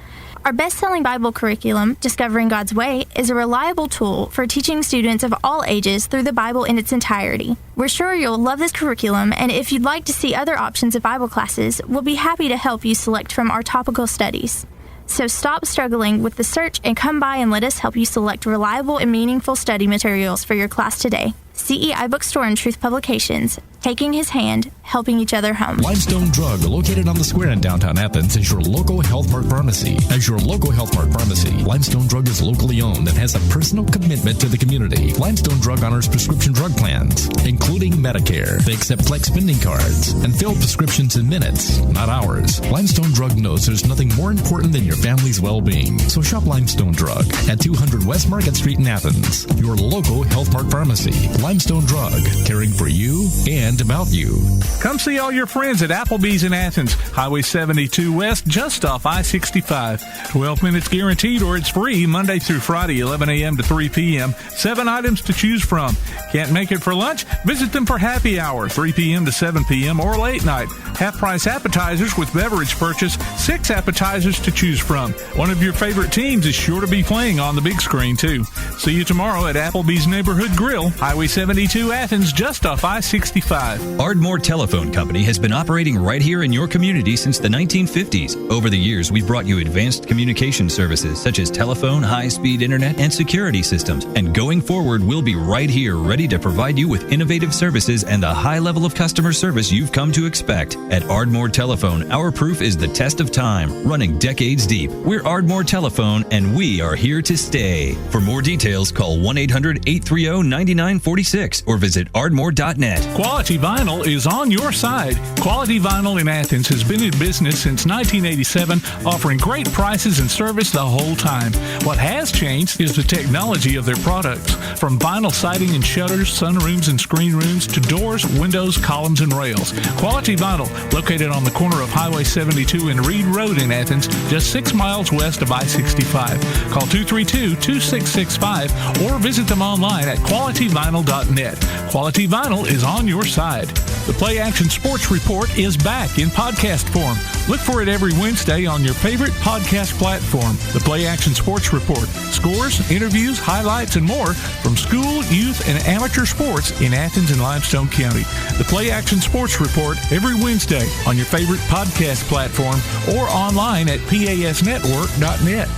Our best-selling Bible curriculum, Discovering God's Way, is a reliable tool for teaching students of all ages through the Bible in its entirety. We're sure you'll love this curriculum, and if you'd like to see other options of Bible classes, we'll be happy to help you select from our topical studies. So stop struggling with the search and come by and let us help you select reliable and meaningful study materials for your class today. CEI Bookstore and Truth Publications, taking his hand, helping each other home. Limestone Drug, located on the square in downtown Athens, is your local Health Mart pharmacy. As your local Health Mart pharmacy, Limestone Drug is locally owned and has a personal commitment to the community. Limestone Drug honors prescription drug plans, including Medicare. They accept flex spending cards and fill prescriptions in minutes, not hours. Limestone Drug knows there's nothing more important than your family's well-being. So shop Limestone Drug at 200 West Market Street in Athens, your local Health Mart pharmacy. Limestone Drug, caring for you and about you. Come see all your friends at Applebee's in Athens, Highway 72 West, just off I-65. 12 minutes guaranteed or it's free Monday through Friday, 11 a.m. to 3 p.m. 7 items to choose from. Can't make it for lunch? Visit them for happy hour, 3 p.m. to 7 p.m. or late night. Half-price appetizers with beverage purchase, 6 appetizers to choose from. One of your favorite teams is sure to be playing on the big screen, too. See you tomorrow at Applebee's Neighborhood Grill, Highway 72 Athens, just off I-65. Ardmore Telephone Company has been operating right here in your community since the 1950s. Over the years, we've brought you advanced communication services such as telephone, high-speed internet, and security systems. And going forward, we'll be right here ready to provide you with innovative services and the high level of customer service you've come to expect. At Ardmore Telephone, our proof is the test of time, running decades deep. We're Ardmore Telephone, and we are here to stay. For more details, call 1-800-830-9946 or visit ardmore.net. Quality Vinyl is on your side. Quality Vinyl in Athens has been in business since 1987, offering great prices and service the whole time. What has changed is the technology of their products. From vinyl siding and shutters, sunrooms and screen rooms, to doors, windows, columns, and rails. Quality Vinyl, located on the corner of Highway 72 and Reed Road in Athens, just 6 miles west of I-65. Call 232-2665 or visit them online at qualityvinyl.net. Quality Vinyl is on your side. The Play Action Sports Report is back in podcast form. Look for it every Wednesday on your favorite podcast platform. The Play Action Sports Report. Scores, interviews, highlights, and more from school, youth, and amateur sports in Athens and Limestone County. The Play Action Sports Report every Wednesday on your favorite podcast platform or online at pasnetwork.net.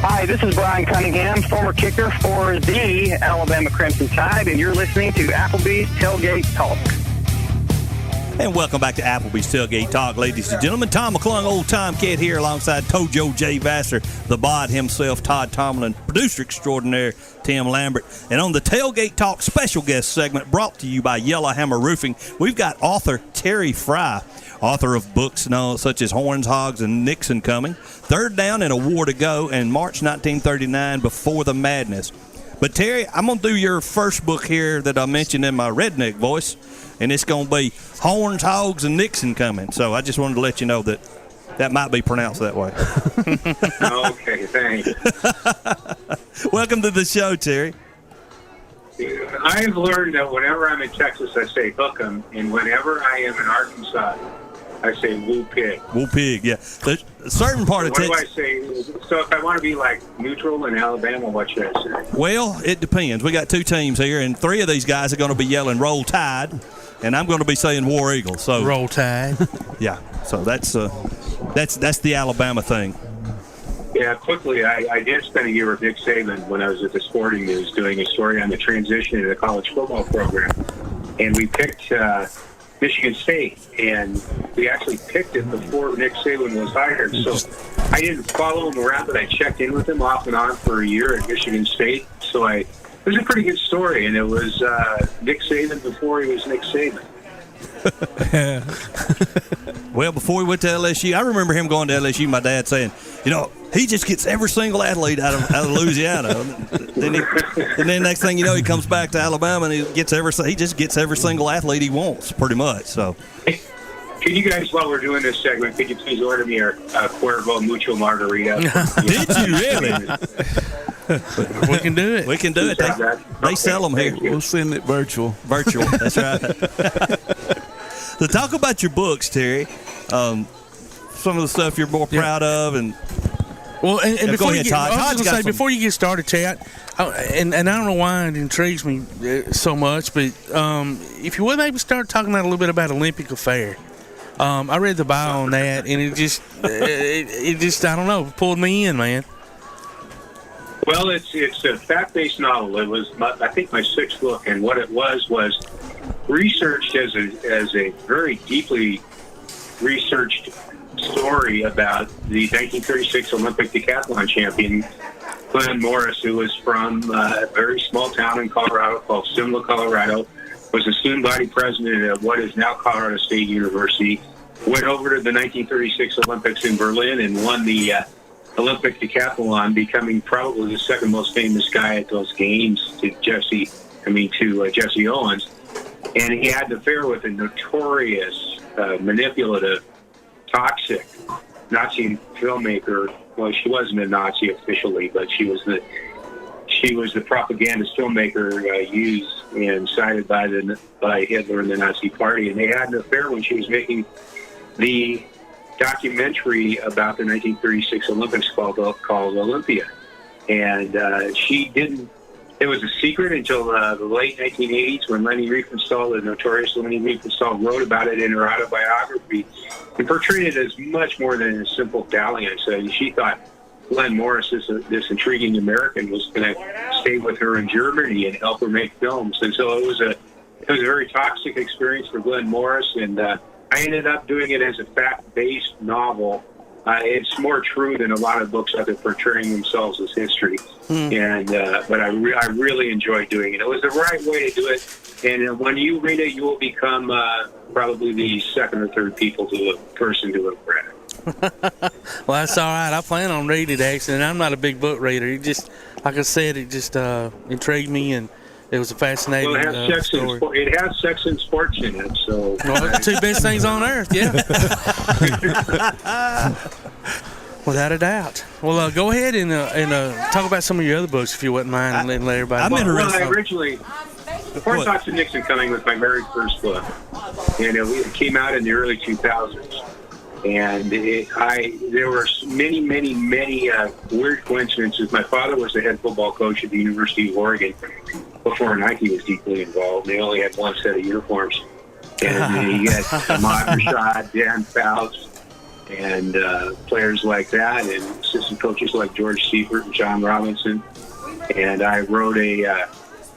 Hi, this is Brian Cunningham, former kicker for the Alabama Crimson Tide, and you're listening to Applebee's Tailgate Talk. And welcome back to Applebee's Tailgate Talk, ladies and gentlemen. Tom McClung, old-time kid here alongside Tojo J. Vassar, the bod himself, Todd Tomlin, producer extraordinaire, Tim Lambert. And on the Tailgate Talk special guest segment brought to you by Yellowhammer Roofing, we've got author Terry Frei, author of books such as Horns, Hogs, and Nixon coming, Third Down and a War to Go, and March 1939, Before the Madness. But Terry, I'm going to do your first book here that I mentioned in my redneck voice, and it's going to be Horns, Hogs, and Nixon coming. So I just wanted to let you know that that might be pronounced that way. Okay, thanks. Welcome to the show, Terry. I've learned that whenever I'm in Texas, I say hook 'em, and whenever I am in Arkansas, I say woo pig. Woo pig, yeah. There's a certain part of Texas. What do I say? So if I want to be like neutral in Alabama, what should I say? Well, it depends. We got 2 teams here, and 3 of these guys are going to be yelling "Roll Tide," and I'm going to be saying "War Eagle." So Roll Tide. Yeah. So that's the Alabama thing. Yeah, quickly, I did spend a year with Nick Saban when I was at the Sporting News doing a story on the transition in the college football program, and we picked Michigan State, and we actually picked it before Nick Saban was hired. So I didn't follow him around, but I checked in with him off and on for a year at Michigan State. So it was a pretty good story, and it was Nick Saban before he was Nick Saban. Well, before we went to LSU, I remember him going to LSU. My dad saying, he just gets every single athlete out of Louisiana. then next thing you know, he comes back to Alabama and he just gets every single athlete he wants, pretty much. So. Can you guys, while we're doing this segment, could you please order me a Cuervo Mucho Margarita? Did you really? We can do it. We can do it. They sell them here. We'll send it virtual. Virtual, that's right. So talk about your books, Terry. Some of the stuff you're more proud of, and before before you get started, Chad, and I don't know why it intrigues me so much, but if you would maybe start talking a little bit about Olympic Affair. I read the bio on that, and it just I don't know, pulled me in, man. Well, it's a fact-based novel. It was, I think, my sixth book, and what it was researched as a very deeply researched story about the 1936 Olympic decathlon champion, Glenn Morris, who was from a very small town in Colorado called Simla, Colorado, was a student-body president at what is now Colorado State University, went over to the 1936 Olympics in Berlin and won the Olympic decathlon, becoming probably the second most famous guy at those games to Jesse Owens. And he had an affair with a notorious, manipulative, toxic Nazi filmmaker. Well, she wasn't a Nazi officially, but she was the propagandist filmmaker used and cited by Hitler and the Nazi Party. And they had an affair when she was making the documentary about the 1936 Olympics called Olympia. And she didn't. It was a secret until the late 1980s when Leni Riefenstahl, the notorious Leni Riefenstahl, wrote about it in her autobiography and portrayed it as much more than a simple dalliance. She thought Glenn Morris, this intriguing American, was going to stay with her in Germany and help her make films. And so it was a very toxic experience for Glenn Morris, and I ended up doing it as a fact-based novel. It's more true than a lot of books out there portraying themselves as history. But I really enjoyed doing it. It was the right way to do it. And when you read it, you will become probably the second or third person to have read it. Well, that's all right. I plan on reading it, actually, and I'm not a big book reader. It just, like I said, it just intrigued me, and it was a fascinating story. It has sex and sports in it, so... Well, the two best things on earth, yeah. Without a doubt. Well, go ahead and talk about some of your other books, if you wouldn't mind, and let everybody know. Well, originally, Before Thoughts of Nixon Coming was my very first book, and it came out in the early 2000s. And there were many weird coincidences. My father was the head football coach at the University of Oregon before Nike was deeply involved. They only had one set of uniforms. And he had Ahmad Rashad, Dan Fouts, and players like that, and assistant coaches like George Seifert and John Robinson. And I wrote a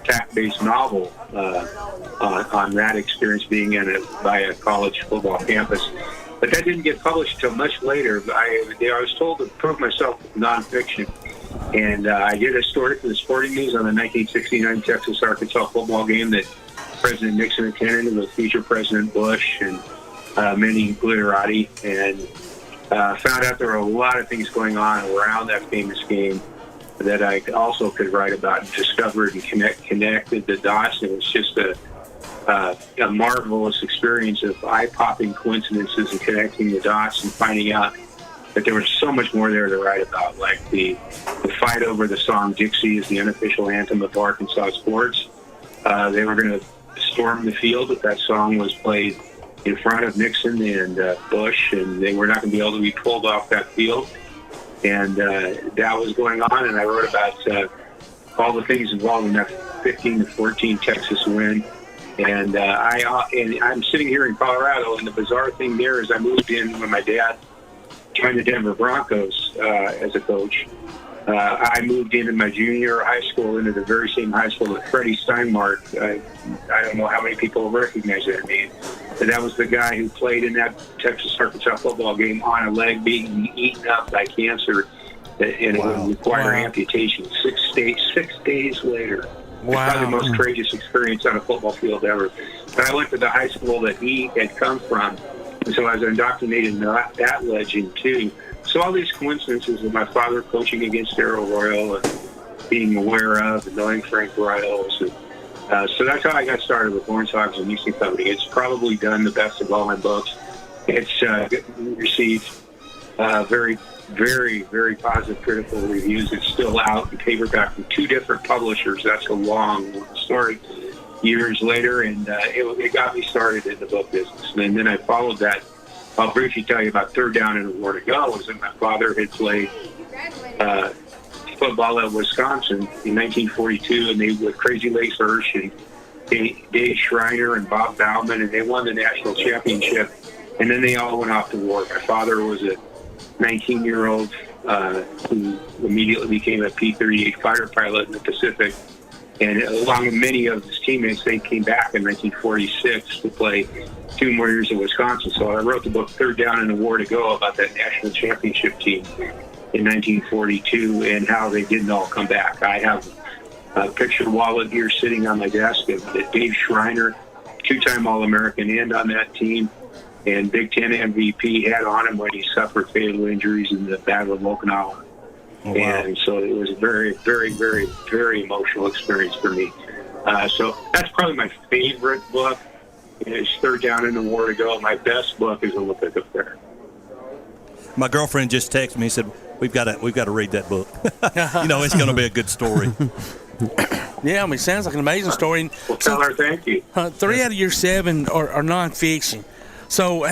fact-based novel on that experience being by a college football campus. But that didn't get published until much later. I was told to prove myself with nonfiction. And I did a story for the Sporting News on the 1969 Texas-Arkansas football game that President Nixon attended with future President Bush and many glitterati. And found out there were a lot of things going on around that famous game that I also could write about, and discovered and connected the dots. It was just a marvelous experience of eye-popping coincidences and connecting the dots and finding out that there was so much more there to write about, like the fight over the song Dixie is the unofficial anthem of Arkansas sports. They were going to storm the field if that song was played in front of Nixon and Bush, and they were not going to be able to be pulled off that field. And that was going on, and I wrote about all the things involved in that 15-14 Texas win. And I'm sitting here in Colorado, and the bizarre thing there is I moved in when my dad joined the Denver Broncos as a coach. I moved in my junior year of high school into the very same high school that Freddie Steinmark. I don't know how many people recognize that name, but that was the guy who played in that Texas-Arkansas football game on a leg being eaten up by cancer, and it would require amputation 6 days later. Wow. Probably the most courageous experience on a football field ever. But I went to the high school that he had come from, and so I was indoctrinated in that legend too. So all these coincidences with my father coaching against Darrell Royal and being aware of and knowing Frank Riles. And, so that's how I got started with Lawrence Hogs and Nixon Company. It's probably done the best of all my books. It's received very, very, very positive critical reviews. It's still out in paperback from 2 different publishers. That's a long story. Years later, and it got me started in the book business. And then I followed that. I'll briefly tell you about Third Down and Nowhere to Go. Was that my father had played football at Wisconsin in 1942, and they with Crazy Lace Hirsch and Dave Schreiner and Bob Bauman, and they won the national championship. And then they all went off to war. My father was a 19-year-old who immediately became a P-38 fighter pilot in the Pacific. And along with many of his teammates, they came back in 1946 to play 2 more years at Wisconsin. So I wrote the book Third Down and Nowhere to Go about that national championship team in 1942 and how they didn't all come back. I have a picture wallet here sitting on my desk of Dave Schreiner, 2-time All-American, and on that team. And Big Ten MVP had on him when he suffered fatal injuries in the Battle of Okinawa. Oh, wow. And so it was a very, very, very, very emotional experience for me. So that's probably my favorite book. It's Third Down and Nowhere to Go. My best book is Olympic Affair. My girlfriend just texted me and said, we've got to read that book. It's going to be a good story. Yeah, I mean, it sounds like an amazing story. Well, tell her thank you. 3 out of your 7 are nonfiction. So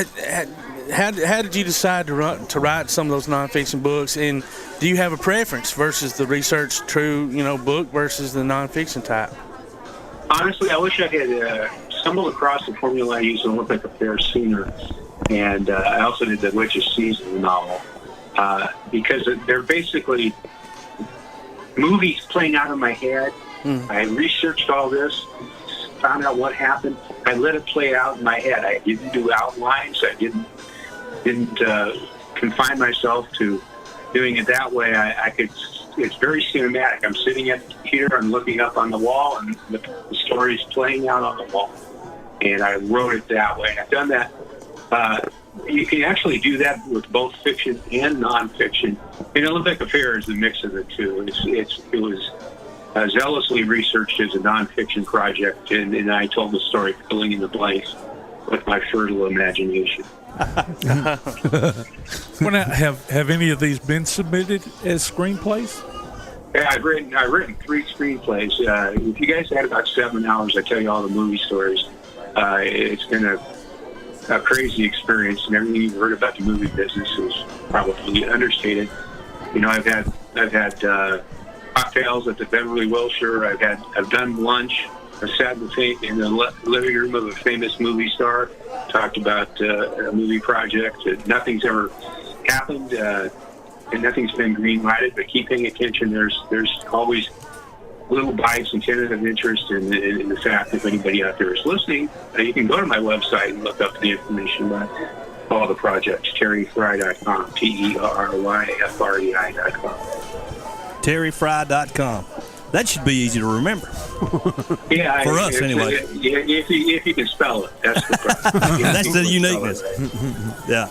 how did you decide to write some of those nonfiction books? And do you have a preference versus the research true, book versus the nonfiction type? Honestly, I wish I had stumbled across the formula I used in Olympic Affair sooner. And I also did the Witch's Season novel because they're basically movies playing out in my head. I researched all this, found out what happened. I let it play out in my head. I didn't do outlines. I didn't confine myself to doing it that way. I could. It's very cinematic. I'm sitting at the computer. I'm looking up on the wall, and the story's playing out on the wall. And I wrote it that way. I've done that. You can actually do that with both fiction and nonfiction. And Olympic Affair is a mix of the two. It was zealously researched as a nonfiction project, and I told the story filling in the blanks with my fertile imagination. Well, now, have any of these been submitted as screenplays? Yeah, I've written 3 screenplays. If you guys had about 7 hours, I tell you all the movie stories. It's been a crazy experience, and everything you've heard about the movie business is probably understated. I've had cocktails at the Beverly Wilshire. I've done lunch. I sat in the living room of a famous movie star, talked about a movie project. Nothing's ever happened, and nothing's been green-lighted, but keep paying attention. There's always little bites and tentative interest in the fact if anybody out there is listening, you can go to my website and look up the information about all the projects, terryfrei.com, TerryFrei.com. terryfrei.com. That should be easy to remember. Yeah, for us anyway. If you can spell it, that's the problem. That's the uniqueness. Yeah.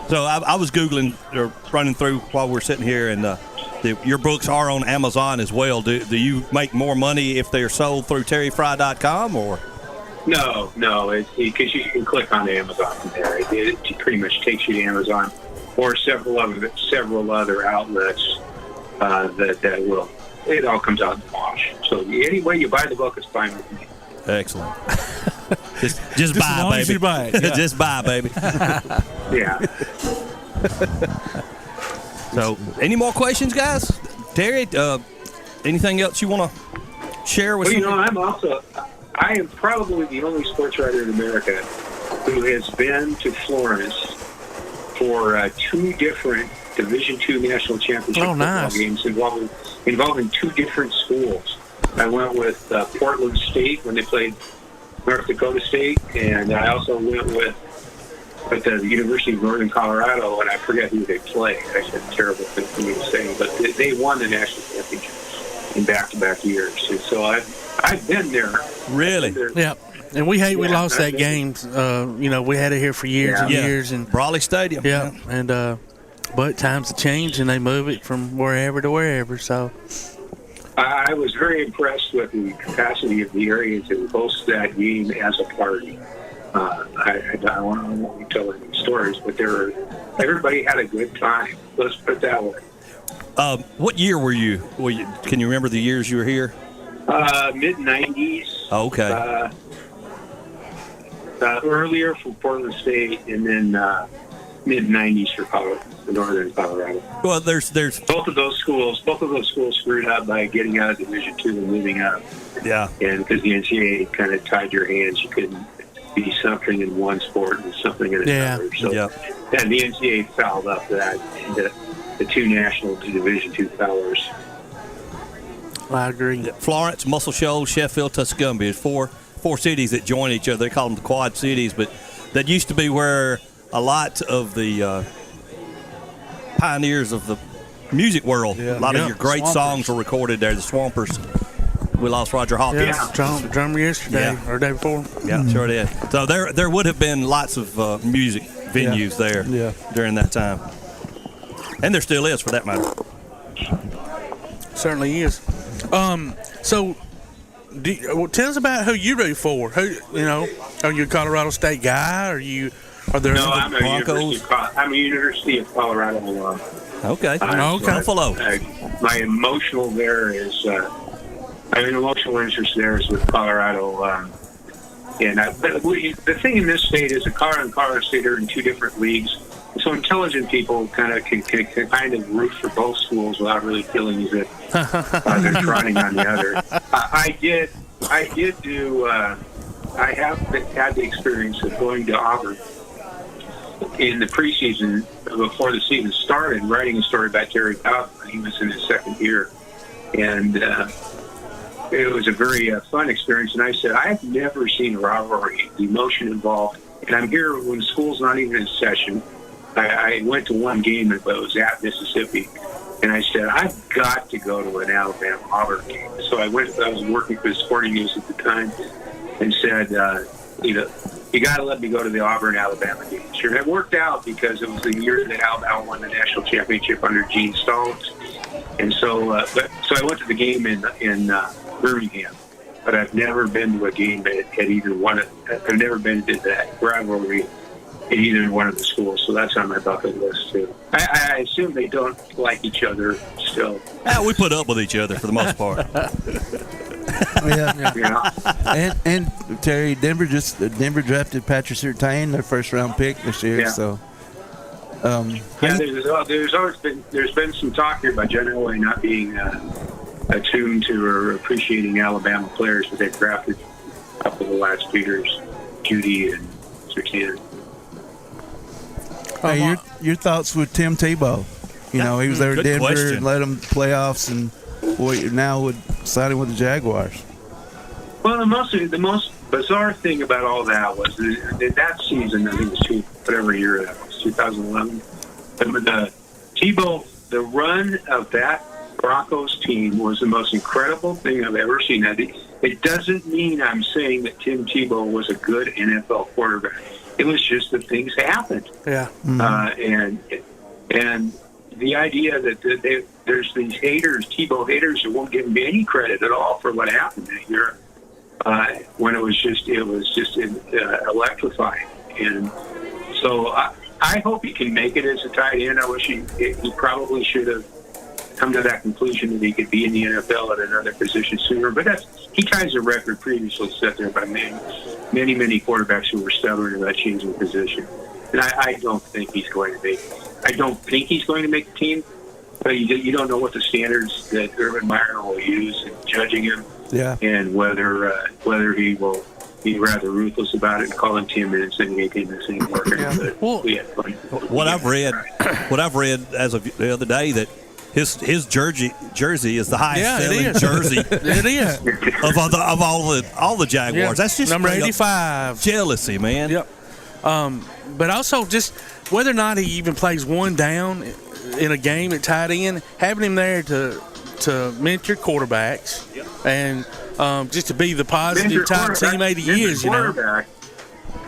So I was Googling or running through while we're sitting here, and your books are on Amazon as well. Do you make more money if they're sold through terryfrei.com or? No, because you can click on Amazon from there. It pretty much takes you to Amazon or several other outlets that will. It all comes out in the wash. So any way you buy the book is fine with me. Excellent. just buy, baby. You buy it, yeah. Just buy, baby. Yeah. So, any more questions, guys? Terry, anything else you want to share with? Well, I am probably the only sports writer in America who has been to Florence for 2 different Division II national championship football games involving 2 different schools. I went with Portland State when they played North Dakota State, and I also went with the University of Northern Colorado, and I forget who they played. That's a terrible thing for me to say, but they won the national championship. in back-to-back years. And so I've been there. Really? Yeah. And we lost that game. We had it here for years and years. And Brawley Stadium. Yeah. And but times have changed, and they move it from wherever to wherever. So I was very impressed with the capacity of the area to host that game as a party. I won't be telling any stories, but everybody had a good time. Let's put it that way. What year were you? Can you remember the years you were here? Mid-'90s. Oh, okay. Earlier for Portland State, and then mid-'90s for Northern Colorado. Well, there's both of those schools screwed up by getting out of Division II and moving up. Yeah. And because the NCAA kind of tied your hands, you couldn't be something in one sport and something in another. So, and the NCAA fouled up that the two national to Division II powers. I agree. Florence, Muscle Shoals, Sheffield, Tuscumbia. Four cities that join each other. They call them the Quad Cities, but that used to be where a lot of the pioneers of the music world, a lot of your great songs were recorded there. The Swampers. We lost Roger Hawkins. Yeah, drummer yesterday or day before. Yeah, sure did. So there would have been lots of music venues there during that time. And there still is, for that matter. Certainly is. So tell us about who you root for. Are you a Colorado State guy? Are there I'm Broncos? I'm a University of Colorado alum. Okay. Buffalo. My emotional there is, emotional interest there is with Colorado. But the thing in this state is that Colorado and Colorado State are in two different leagues. So intelligent people kind of can kind of root for both schools without really feeling as if they're trying on the other. I have had the experience of going to Auburn in the preseason before the season started, writing a story about Terry Powell when he was in his second year. And it was a very fun experience. And I said, I have never seen a rivalry, the emotion involved. And I'm here when school's not even in session. I went to one game, but it was at Mississippi. And I said, I've got to go to an Alabama-Auburn game. So I was working for the Sporting News at the time, and said, you got to let me go to the Auburn-Alabama game. Sure, it worked out because it was the year that Alabama won the national championship under Gene Stallings. And so I went to the game in Birmingham. But I've never been to a game at either one. I've never been to that rivalry at either one of the schools, so that's on my bucket list too. I assume they don't like each other still. We put up with each other for the most part. And Terry, Denver drafted Patrick Surtain, their first round pick this year. Yeah. So there's been some talk here about John Elway not being attuned to or appreciating Alabama players, but they've drafted a couple of the last few years, Judy and Surtain. Hey, your thoughts with Tim Tebow? He was there at Denver and led them to playoffs, and now siding with the Jaguars. Well, the most bizarre thing about all that was that season. I think it was whatever year that was, 2011. The Tebow, the run of that Broncos team was the most incredible thing I've ever seen. It doesn't mean I'm saying that Tim Tebow was a good NFL quarterback. It was just that things happened. Yeah. And the idea that there's these haters, Tebow haters, who won't give him any credit at all for what happened that year, when it was just electrifying. And so I hope he can make it as a tight end. I wish he probably should have come to that conclusion that he could be in the NFL at another position sooner. But he ties a record previously set there by many quarterbacks who were stubborn about changing position. And I don't think he's going to make. I don't think he's going to make the team. But you don't know what the standards that Urban Meyer will use in judging him, and whether he will be rather ruthless about it and call him 10 minutes and make him the same working. What I've read as of the other day that his jersey is the highest selling jersey. It is of all the Jaguars. Yeah. That's just number 85. Jealousy, man. Yep. But also just whether or not he even plays one down in a game at tight end, having him there to to mentor quarterbacks and just to be the positive type teammate he is, you know.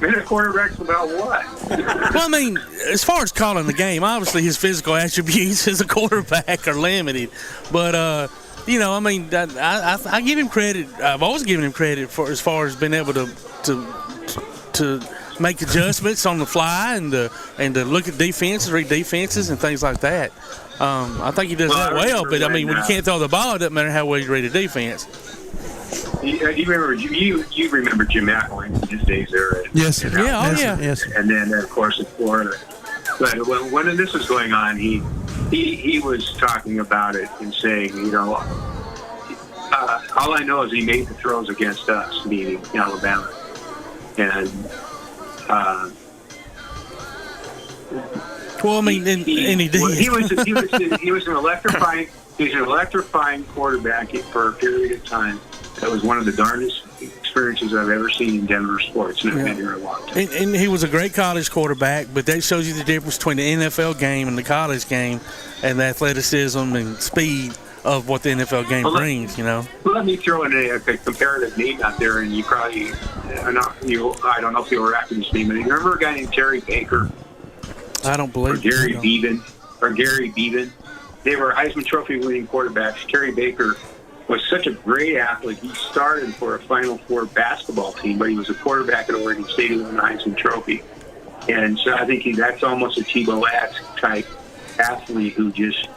Mentor quarterbacks about what? Well, I mean, as far as calling the game, obviously his physical attributes as a quarterback are limited. But, you know, I mean, I give him credit. I've always given him credit for as far as being able to make adjustments on the fly and to look at defenses, read defenses, and things like that. I think he does that well. But I mean, when you can't throw the ball, it doesn't matter how well you read a defense. You remember Jim McElwain in his days there? Yes. Yes. And then of course in Florida. But when this was going on, he was talking about it and saying, you know, all I know is he made the throws against us, meaning Alabama, and. Well, I mean, and he did. Well, he was an electrifying quarterback for a period of time. That was one of the darndest experiences I've ever seen in Denver sports, and I've been here a long time. And he was a great college quarterback, but that shows you the difference between the NFL game and the college game, and the athleticism and speed of what the NFL game brings. You know. Well, let me throw in a comparative name out there, and you probably, I don't know if you were after this name, but you remember a guy named Terry Baker? I don't believe. Or Gary Beeben. They were Heisman Trophy winning quarterbacks. Terry Baker was such a great athlete. He started for a Final Four basketball team, but he was a quarterback at Oregon State who won the Heisman Trophy. And so I think that's almost a Tebow-esque type athlete who just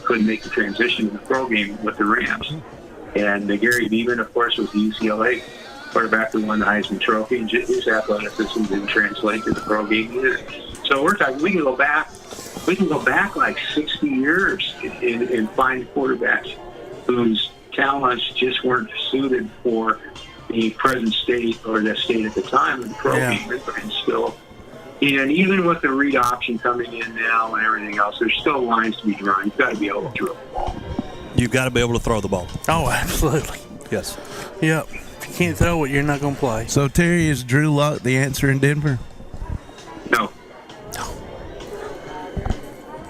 couldn't make the transition in the pro game with the Rams. And Gary Beeben, of course, was the UCLA quarterback who won the Heisman Trophy, and his athleticism didn't translate to the pro game either. So we're talking, we can go back like 60 years and find quarterbacks whose talents just weren't suited for the present state or the state at the time of the pro game, and still. And even with the read option coming in now and everything else, there's still lines to be drawn. You've got to be able to throw the ball. You've got to be able to throw the ball. Oh, absolutely. Yes. Yep. If you can't throw it, you're not going to play. So, Terry, is Drew Lock the answer in Denver? No.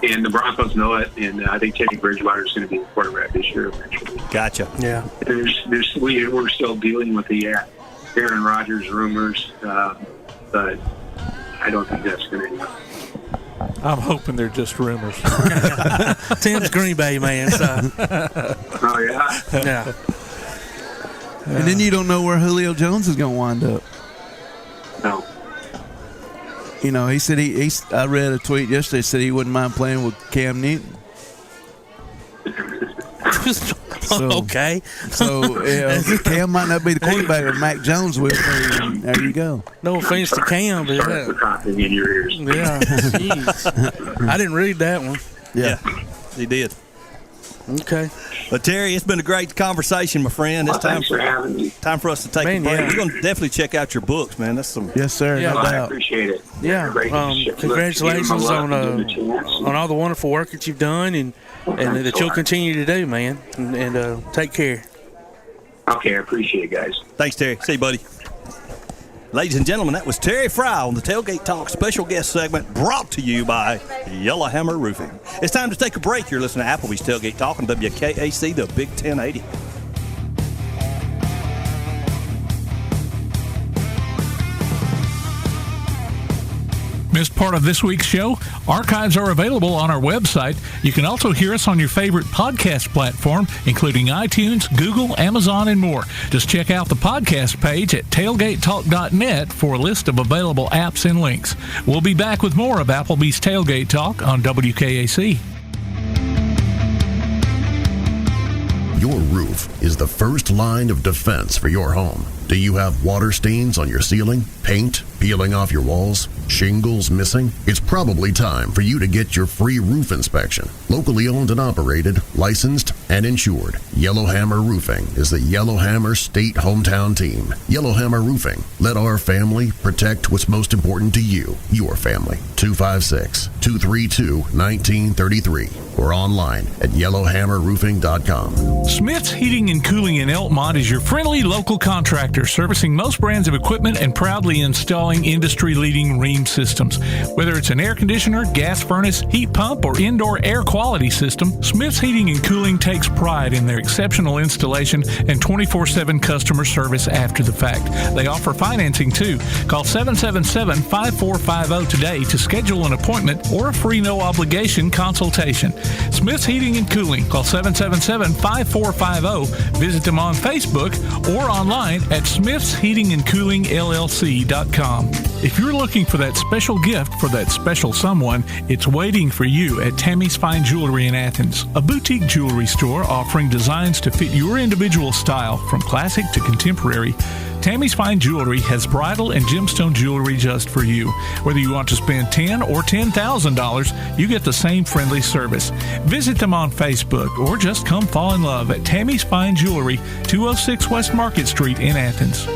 And the Broncos know it, and I think Teddy Bridgewater is going to be the quarterback this year eventually. Gotcha. Yeah. We're still dealing with the Aaron Rodgers rumors, but I don't think that's going to happen. I'm hoping they're just rumors. Tim's Green Bay man. So. Oh yeah. Yeah. And then you don't know where Julio Jones is going to wind up. No. You know, he said I read a tweet yesterday, said he wouldn't mind playing with Cam Newton. Okay. So Cam might not be the quarterback, but Mac Jones will be. There you go. No offense to Cam, but Start the coughing in your ears. Yeah. Jeez. I didn't read that one. Yeah, he did. Okay. But Terry, it's been a great conversation, my friend. It's time for us to take a break. Yeah. We're going to definitely check out your books, man. That's some. Yes, sir. Yeah, no I doubt. appreciate it. Yeah. Congratulations on all the wonderful work that you've done and that you'll continue to do, man. And take care. Okay, I appreciate it, guys. Thanks, Terry. See you, buddy. Ladies and gentlemen, that was Terry Frei on the Tailgate Talk special guest segment brought to you by Yellowhammer Roofing. It's time to take a break. You're listening to Applebee's Tailgate Talk on WKAC, the Big 1080. Missed part of this week's show? Archives are available on our website. You can also hear us on your favorite podcast platform, including iTunes, Google, Amazon, and more. Just check out the podcast page at tailgatetalk.net for a list of available apps and links. We'll be back with more of Applebee's Tailgate Talk on WKAC. Your roof is the first line of defense for your home. Do you have water stains on your ceiling, paint peeling off your walls, shingles missing? It's probably time for you to get your free roof inspection. Locally owned and operated, licensed, and insured, Yellowhammer Roofing is the Yellowhammer State hometown team. Yellowhammer Roofing. Let our family protect what's most important to you, your family. 256-232-1933 or online at yellowhammerroofing.com. Smith's Heating and Cooling in Elkmont is your friendly local contractor servicing most brands of equipment and proudly installing installing industry-leading ream systems. Whether it's an air conditioner, gas furnace, heat pump, or indoor air quality system, Smith's Heating and Cooling takes pride in their exceptional installation and 24/7 customer service after the fact. They offer financing too. Call 777-5450 today to schedule an appointment or a free no-obligation consultation. Smith's Heating and Cooling. Call 777-5450. Visit them on Facebook or online at smithsheatingandcoolingllc.com. If you're looking for that special gift for that special someone, it's waiting for you at Tammy's Fine Jewelry in Athens, a boutique jewelry store offering designs to fit your individual style from classic to contemporary. Tammy's Fine Jewelry has bridal and gemstone jewelry just for you. Whether you want to spend $10,000 or $10,000, you get the same friendly service. Visit them on Facebook or just come fall in love at Tammy's Fine Jewelry, 206 West Market Street in Athens.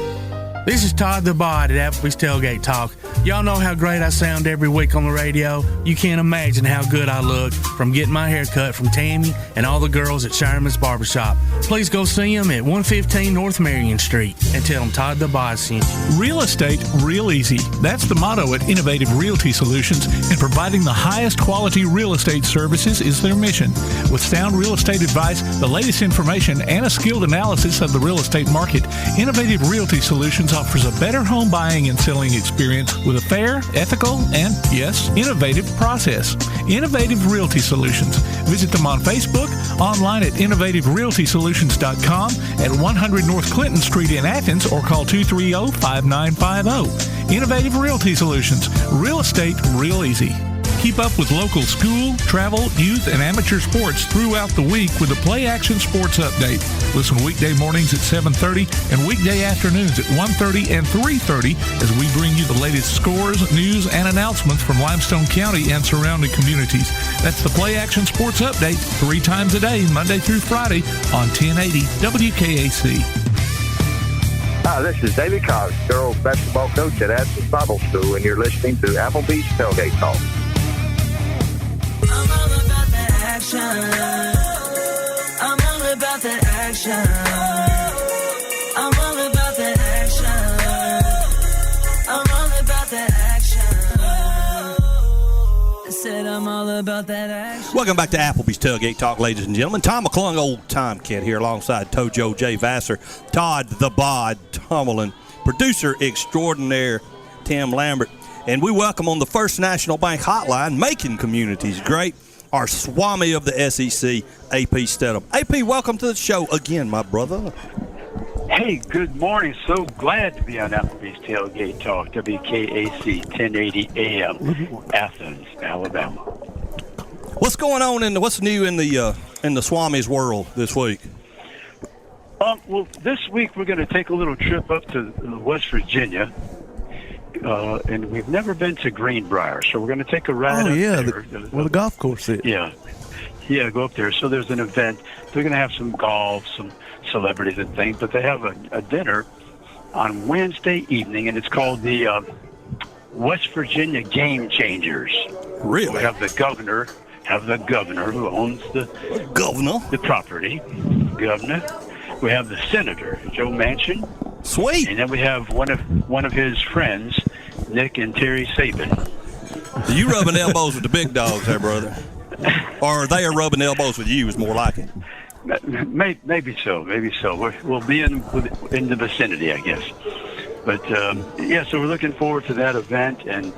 This is Todd the Bod at Applebee's Tailgate Talk. Y'all know how great I sound every week on the radio. You can't imagine how good I look from getting my hair cut from Tammy and all the girls at Shireman's Barbershop. Please go see them at 115 North Marion Street and tell them Todd the Bod sent you. Real estate, real easy. That's the motto at Innovative Realty Solutions, and providing the highest quality real estate services is their mission. With sound real estate advice, the latest information, and a skilled analysis of the real estate market, Innovative Realty Solutions offers a better home buying and selling experience with a fair, ethical, and, yes, innovative process. Innovative Realty Solutions. Visit them on Facebook, online at innovativerealtysolutions.com, at 100 North Clinton Street in Athens, or call 230-5950. Innovative Realty Solutions. Real estate, real easy. Keep up with local school, travel, youth, and amateur sports throughout the week with the Play Action Sports Update. Listen weekday mornings at 7:30 and weekday afternoons at 1:30 and 3:30 as we bring you the latest scores, news, and announcements from Limestone County and surrounding communities. That's the Play Action Sports Update 3 times a day, Monday through Friday on 1080 WKAC. Hi, this is David Cox, girls basketball coach at Athens Bible School, and you're listening to Applebee's Tailgate Talk. I'm all about that action. I'm all about that action. I'm all about that action. I'm all about that action. I said I'm all about that action. Welcome back to Applebee's Tailgate Talk, ladies and gentlemen. Tom McClung, old time kid here alongside Tojo J. Vassar, Todd the Bod Tomlin, producer extraordinaire Tim Lambert. And we welcome on the First National Bank hotline, making communities great, our Swami of the SEC, AP Steadham. AP, welcome to the show again, my brother. Hey, good morning. So glad to be on Applebee's Tailgate Talk, WKAC 1080 AM, Athens, Alabama. What's going on what's new in the Swami's world this week? Well, this week we're going to take a little trip up to West Virginia. And we've never been to Greenbrier, so we're going to take a ride up there. Where the golf course is. Yeah, go up there. So there's an event. They're going to have some golf, some celebrities and things, but they have a dinner on Wednesday evening, and it's called the West Virginia Game Changers. Really? We have the governor who owns the property. Governor. We have the senator, Joe Manchin. Sweet. And then we have one of his friends, Nick and Terry Saban. Are you rubbing elbows with the big dogs there, brother? Or they are rubbing elbows with you, is more like it. Maybe so. We'll be in the vicinity, I guess. But, so we're looking forward to that event. And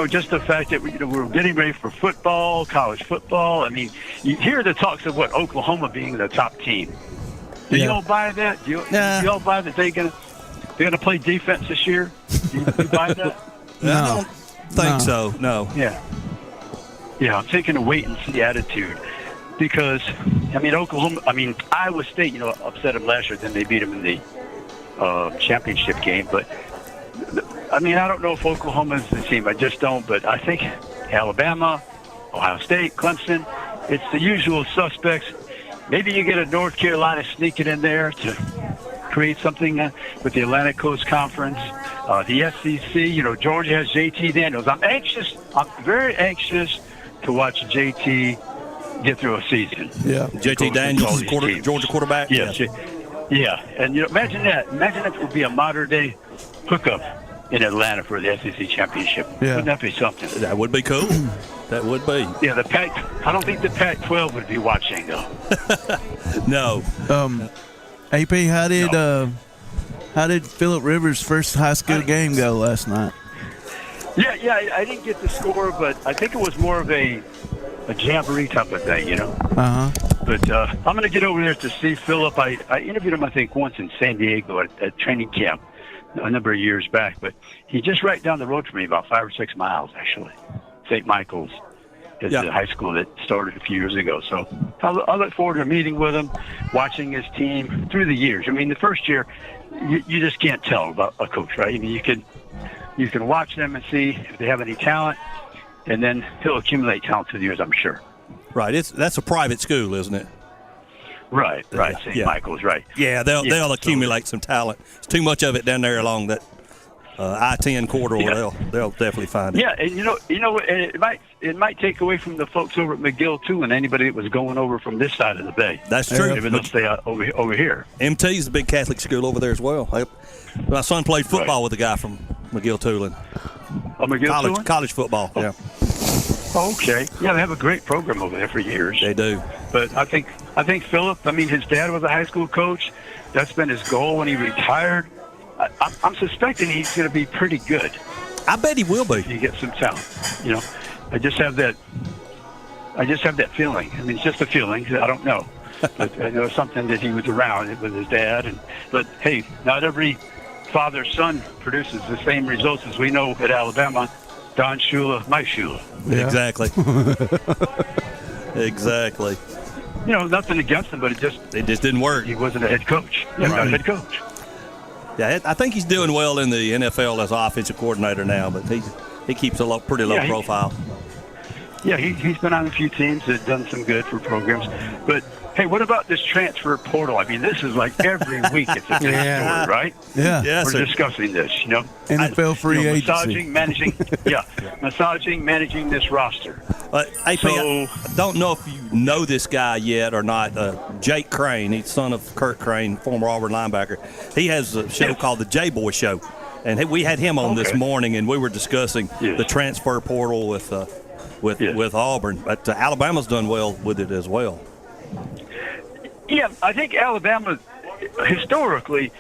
just the fact that we're getting ready for football, college football. I mean, you hear the talks of Oklahoma being the top team. Do you all buy that? Do you all buy that they're gonna play defense this year? You buy that? No. I don't think so. No. Yeah. I'm taking a wait and see attitude because Iowa State, upset them last year. Then they beat them in the championship game. But I don't know if Oklahoma is the team. I just don't. But I think Alabama, Ohio State, Clemson, it's the usual suspects. Maybe you get a North Carolina sneaking in there to create something with the Atlantic Coast Conference. The SEC, Georgia has JT Daniels. I'm very anxious to watch JT get through a season. Yeah. JT Daniels, Georgia quarterback. Yeah. And imagine that. Imagine if it would be a modern day hookup in Atlanta for the SEC championship. Yeah. Wouldn't that be something? That would be cool. That would be. Yeah, I don't think the Pac-12 would be watching though. No. AP, how did Phillip Rivers' first high school game go last night? Yeah, I didn't get the score, but I think it was more of a jamboree type of thing, you know. But I'm going to get over there to see Phillip. I interviewed him, I think, once in San Diego at training camp a number of years back. But he's just right down the road from me, about 5 or 6 miles, actually. St. Michael's is the high school that started a few years ago. So I look forward to meeting with him, watching his team through the years. I mean, the first year, you just can't tell about a coach, right? I mean, you can watch them and see if they have any talent, and then he'll accumulate talent through the years, I'm sure. Right. That's a private school, isn't it? Right. St. Michael's, right. Yeah, they'll accumulate some talent. It's too much of it down there along that I-10 corridor. They'll definitely find it. Yeah, and you know, it might take away from the folks over at McGill too, and anybody that was going over from this side of the bay. That's true. Maybe they'll stay over here. MT's a big Catholic school over there as well. My son played football with a guy from McGill Tooling. Oh, McGill Tooling? College football. Yeah. Okay. Yeah, they have a great program over there for years. They do. But I think Phillip, his dad was a high school coach. That's been his goal when he retired. I'm suspecting he's going to be pretty good. I bet he will be. He gets some talent. You know, I just have that feeling. I mean, it's just a feeling. I don't know. But I know something that he was around with his dad. But hey, not every father-son produces the same results as we know at Alabama. Don Shula, Mike Shula. Yeah. Exactly. Exactly. You know, nothing against him, but it just didn't work. He wasn't a head coach. Not a head coach. Yeah, I think he's doing well in the NFL as offensive coordinator now, but he keeps a pretty low profile. Yeah, he's been on a few teams that have done some good for programs. But, hey, what about this transfer portal? I mean, this is like every week it's a big story, right? Yeah. We're discussing this, you know. NFL free agency. Massaging, managing this roster. AP, I don't know if you know this guy yet or not. Jake Crain, he's son of Kurt Crain, former Auburn linebacker. He has a show called the JBoy Show. And we had him on this morning, and we were discussing the transfer portal with Auburn. But Alabama's done well with it as well. Yeah, I think Alabama, historically,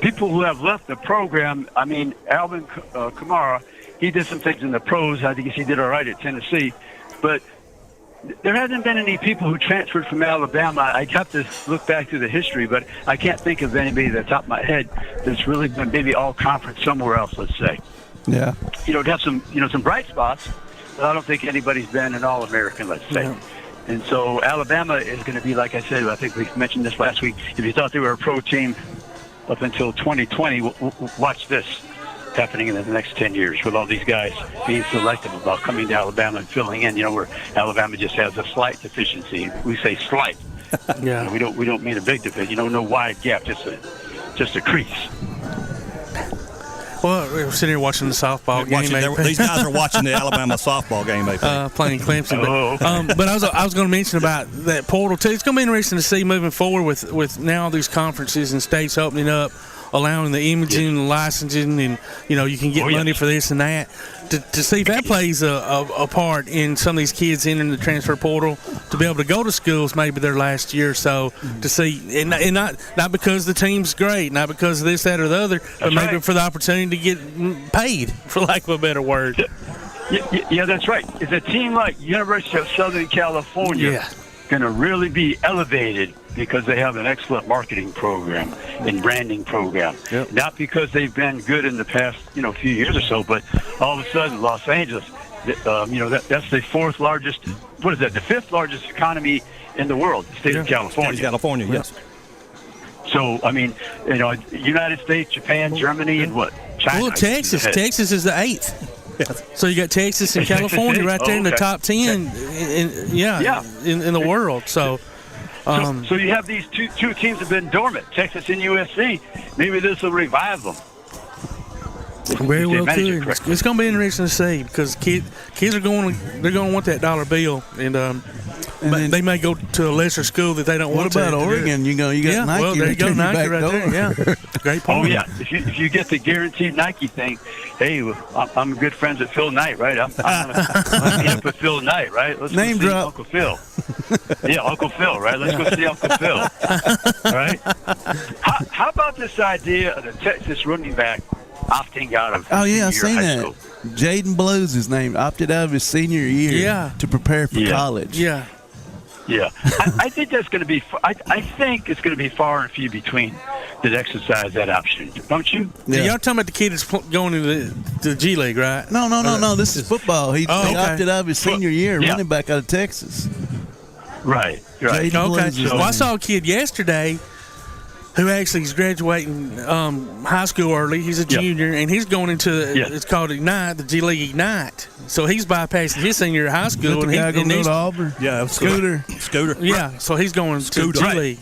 people who have left the program, I mean, Alvin Kamara, he did some things in the pros. I think he did all right at Tennessee. But there hasn't been any people who transferred from Alabama. I have to look back through the history, but I can't think of anybody at the top of my head that's really been maybe all conference somewhere else, let's say. Yeah. You know, have some bright spots, but I don't think anybody's been an All-American, let's say. Yeah. And so Alabama is going to be, like I said, I think we mentioned this last week, if you thought they were a pro team up until 2020, watch this happening in the next 10 years with all these guys being selective about coming to Alabama and filling in, you know, where Alabama just has a slight deficiency. We say slight. Yeah. We don't mean a big deficiency, you know, no wide gap, just a crease. Well, we're sitting here watching the softball game. These guys are watching the Alabama softball game, playing Clemson. But I was going to mention about that portal too. It's going to be interesting to see moving forward with now these conferences and states opening up, allowing the imaging and licensing, and you know you can get money for this and that. To see if that plays a part in some of these kids entering the transfer portal to be able to go to schools maybe their last year or so to see, and not because the team's great, not because of this, that, or the other, but maybe for the opportunity to get paid, for lack of a better word. Yeah, that's right. Is a team like University of Southern California going to really be elevated because they have an excellent marketing program and branding program? Not because they've been good in the past, few years or so, but all of a sudden Los Angeles, that's the fourth largest, the fifth largest economy in the world, the state of California. State of California, yes. So, I mean, United States, Japan, Germany, and what? China. Well, Texas. Texas is the 8th. So you got Texas and California right there in the top 10 in the world. So you have these two teams have been dormant, Texas and USC. Maybe this will revive them. Very well could. It's going to be interesting to see because kids are going to want that dollar bill, and But they may go to a lesser school that they don't want to. What about Oregon? You got Nike. Well, there you go, Nike right there. Yeah, great point. Oh yeah, if you get the guaranteed Nike thing, hey, I'm good friends with Phil Knight, right? I'm gonna meet up with Phil Knight, right? Let's Name go see drop. Uncle Phil. Yeah, Uncle Phil, right? Let's go see Uncle Phil, right? How about this idea of the Texas running back opting out of? Oh yeah, I senior seen high that. school? Jaden Blue's his name. Opted out of his senior year to prepare for college. Yeah. Yeah, I think that's going to be. I think it's going to be far and few between that exercise that option. Don't you? Yeah. Y'all talking about the kid that's going to the G League, right? No. This is football. He opted out of his senior year, running back out of Texas. Right. Okay. Well, I saw a kid yesterday who actually is graduating high school early. He's a junior, and he's going into it's called Ignite, the G League Ignite. So he's bypassing his senior year of high school. And he's going to Auburn. Yeah, Scooter. Yeah, so he's going to G League.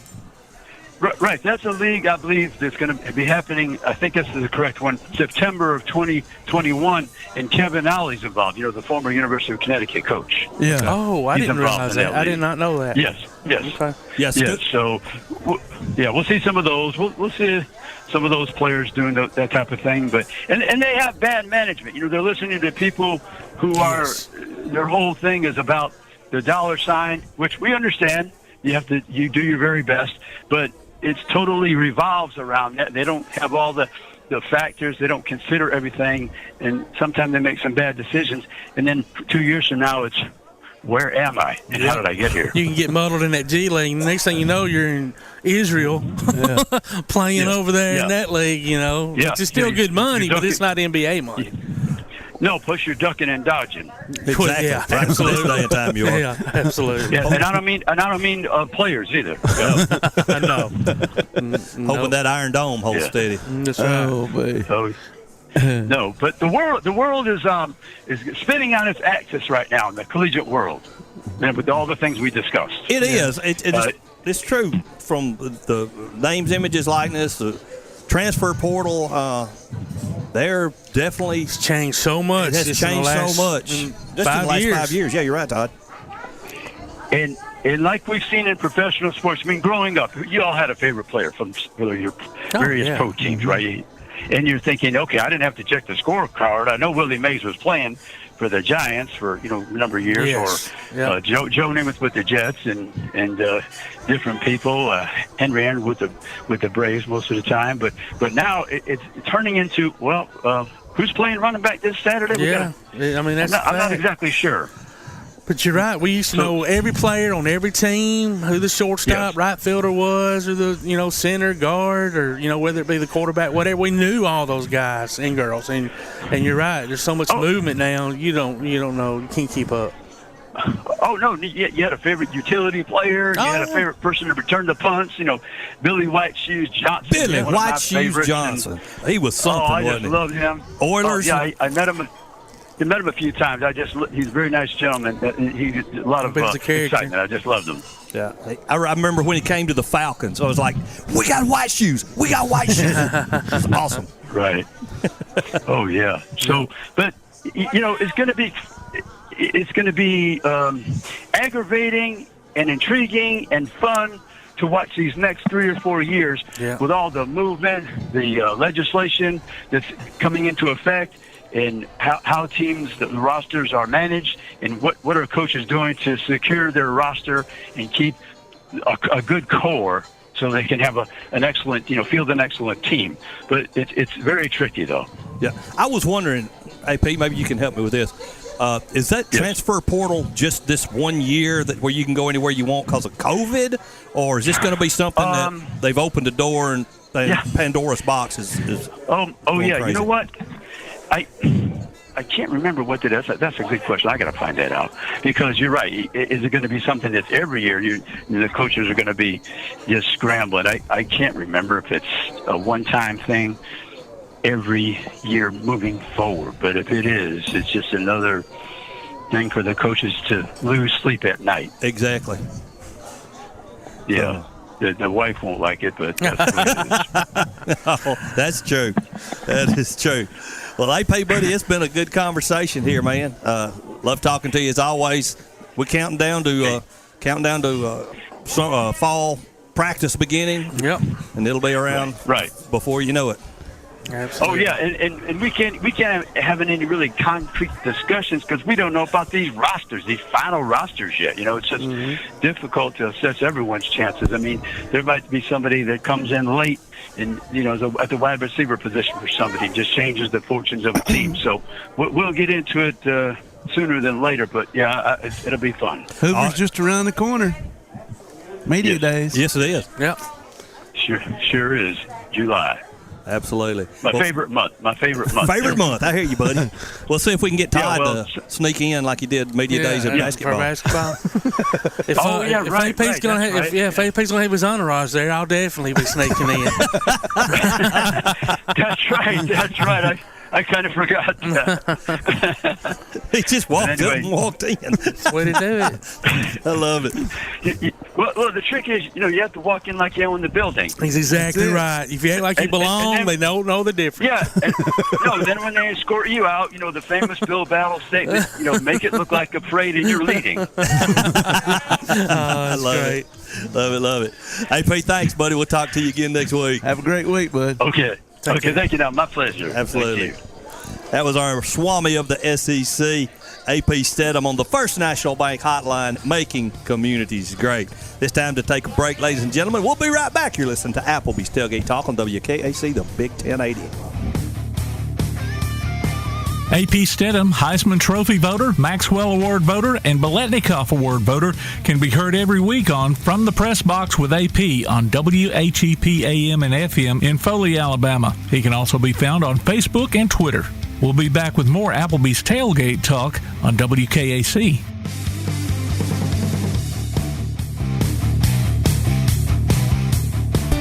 Right. That's a league, I believe, that's going to be happening. I think this is the correct one. September of 2021, and Kevin Alley's involved. The former University of Connecticut coach. Yeah. Oh, I didn't realize that. I did not know that. Yes. Okay. Yes. So, we'll see some of those. We'll see some of those players doing that type of thing. But and they have bad management. They're listening to people who are their whole thing is about the dollar sign, which we understand. You do your very best, but it's totally revolves around that. They don't have all the factors. They don't consider everything, and sometimes they make some bad decisions. And then 2 years from now, it's where am I and how did I get here? You can get muddled in that G League. The next thing you know, you're in Israel playing over there in that league. It's still good money, but it's not NBA money. No, plus you're ducking and dodging. Exactly. Yeah, right. absolutely. This day and time you are. Yeah, absolutely. Yeah, and I don't mean players either. No. Hoping that Iron Dome holds steady. That's right. Oh, boy. No, but the world is spinning on its axis right now in the collegiate world, and with all the things we discussed. It is. It's true. From the names, images, likeness, the transfer portal. They're definitely changed so much. It has changed so much. Just in the last 5 years. Yeah, you're right, Todd. And like we've seen in professional sports, growing up, you all had a favorite player from your various pro teams, right? And you're thinking, okay, I didn't have to check the scorecard. I know Willie Mays was playing for the Giants for a number of years, or Joe Namath with the Jets, and different people. Henry Aaron with the Braves most of the time, but now it's turning into who's playing running back this Saturday? I'm not exactly sure. But you're right. We used to know every player on every team, who the shortstop, right fielder was, or the center, guard, or whether it be the quarterback, whatever. We knew all those guys and girls, and you're right. There's so much movement now. You don't know. You can't keep up. Oh no! You had a favorite utility player. You had a favorite person to return the punts. Billy White Shoes Johnson. Billy White Shoes Johnson. He was something. I wasn't just loved him. Oilers. I met him. I met him a few times. He's a very nice gentleman. He's a lot of excitement. I just loved him. Yeah, I remember when he came to the Falcons. I was like, "We got white shoes. We got white shoes." That's awesome. Right. Oh yeah. So, but it's going to be aggravating and intriguing and fun to watch these next 3 or 4 years with all the movement, the legislation that's coming into effect. And how teams, the rosters are managed, and what are coaches doing to secure their roster and keep a good core so they can have an excellent, field an excellent team. But it's very tricky, though. Yeah, I was wondering, AP, maybe you can help me with this. Is that transfer portal just this 1 year where you can go anywhere you want because of COVID, or is this going to be something that they've opened the door and Pandora's box is Oh yeah, crazy? You know what? I can't remember what that is. That's a good question. I got to find that out, because you're right. Is it going to be something that's every year the coaches are going to be just scrambling? I can't remember if it's a one-time thing every year moving forward. But if it is, it's just another thing for the coaches to lose sleep at night. Exactly. Yeah. The wife won't like it, but that's what it is. Oh, that's true. That is true. Well, AP, buddy, it's been a good conversation here, man. Love talking to you as always. We're counting down to counting down to fall practice beginning. Yep. And it'll be around before you know it. Absolutely. Oh yeah, and we can't have any really concrete discussions because we don't know about these rosters, these final rosters yet. It's just difficult to assess everyone's chances. I mean, there might be somebody that comes in late and at the wide receiver position for somebody, just changes the fortunes of a team. So we'll get into it sooner than later. But yeah, it'll be fun. Hoover's just around the corner. Media days. Yes, it is. Yep. Sure is. July. Absolutely. My favorite month. Favorite month. I hear you, buddy. We'll see if we can get Todd to sneak in like you did media days of basketball. For basketball. If AP's gonna have his entourage there, I'll definitely be sneaking in. That's right. I kind of forgot. He just walked up and walked in. That's the way to do it. I love it. Well, the trick is, you have to walk in like you own the building. He's exactly right. If you act like you belong, they don't know the difference. Yeah. Then when they escort you out, the famous Bill Battle statement, make it look like a parade and you're leading. I love it. Love it. AP, thanks, buddy. We'll talk to you again next week. Have a great week, bud. Okay. Thank you. Now, my pleasure. Absolutely. That was our Swami of the SEC, AP Steadham, on the First National Bank hotline, making communities great. It's time to take a break, ladies and gentlemen. We'll be right back. You're listening to Applebee's Tailgate Talk on WKAC, the Big 1080. AP Steadham, Heisman Trophy voter, Maxwell Award voter, and Biletnikoff Award voter can be heard every week on From the Press Box with AP on WHEP AM and FM in Foley, Alabama. He can also be found on Facebook and Twitter. We'll be back with more Applebee's Tailgate Talk on WKAC.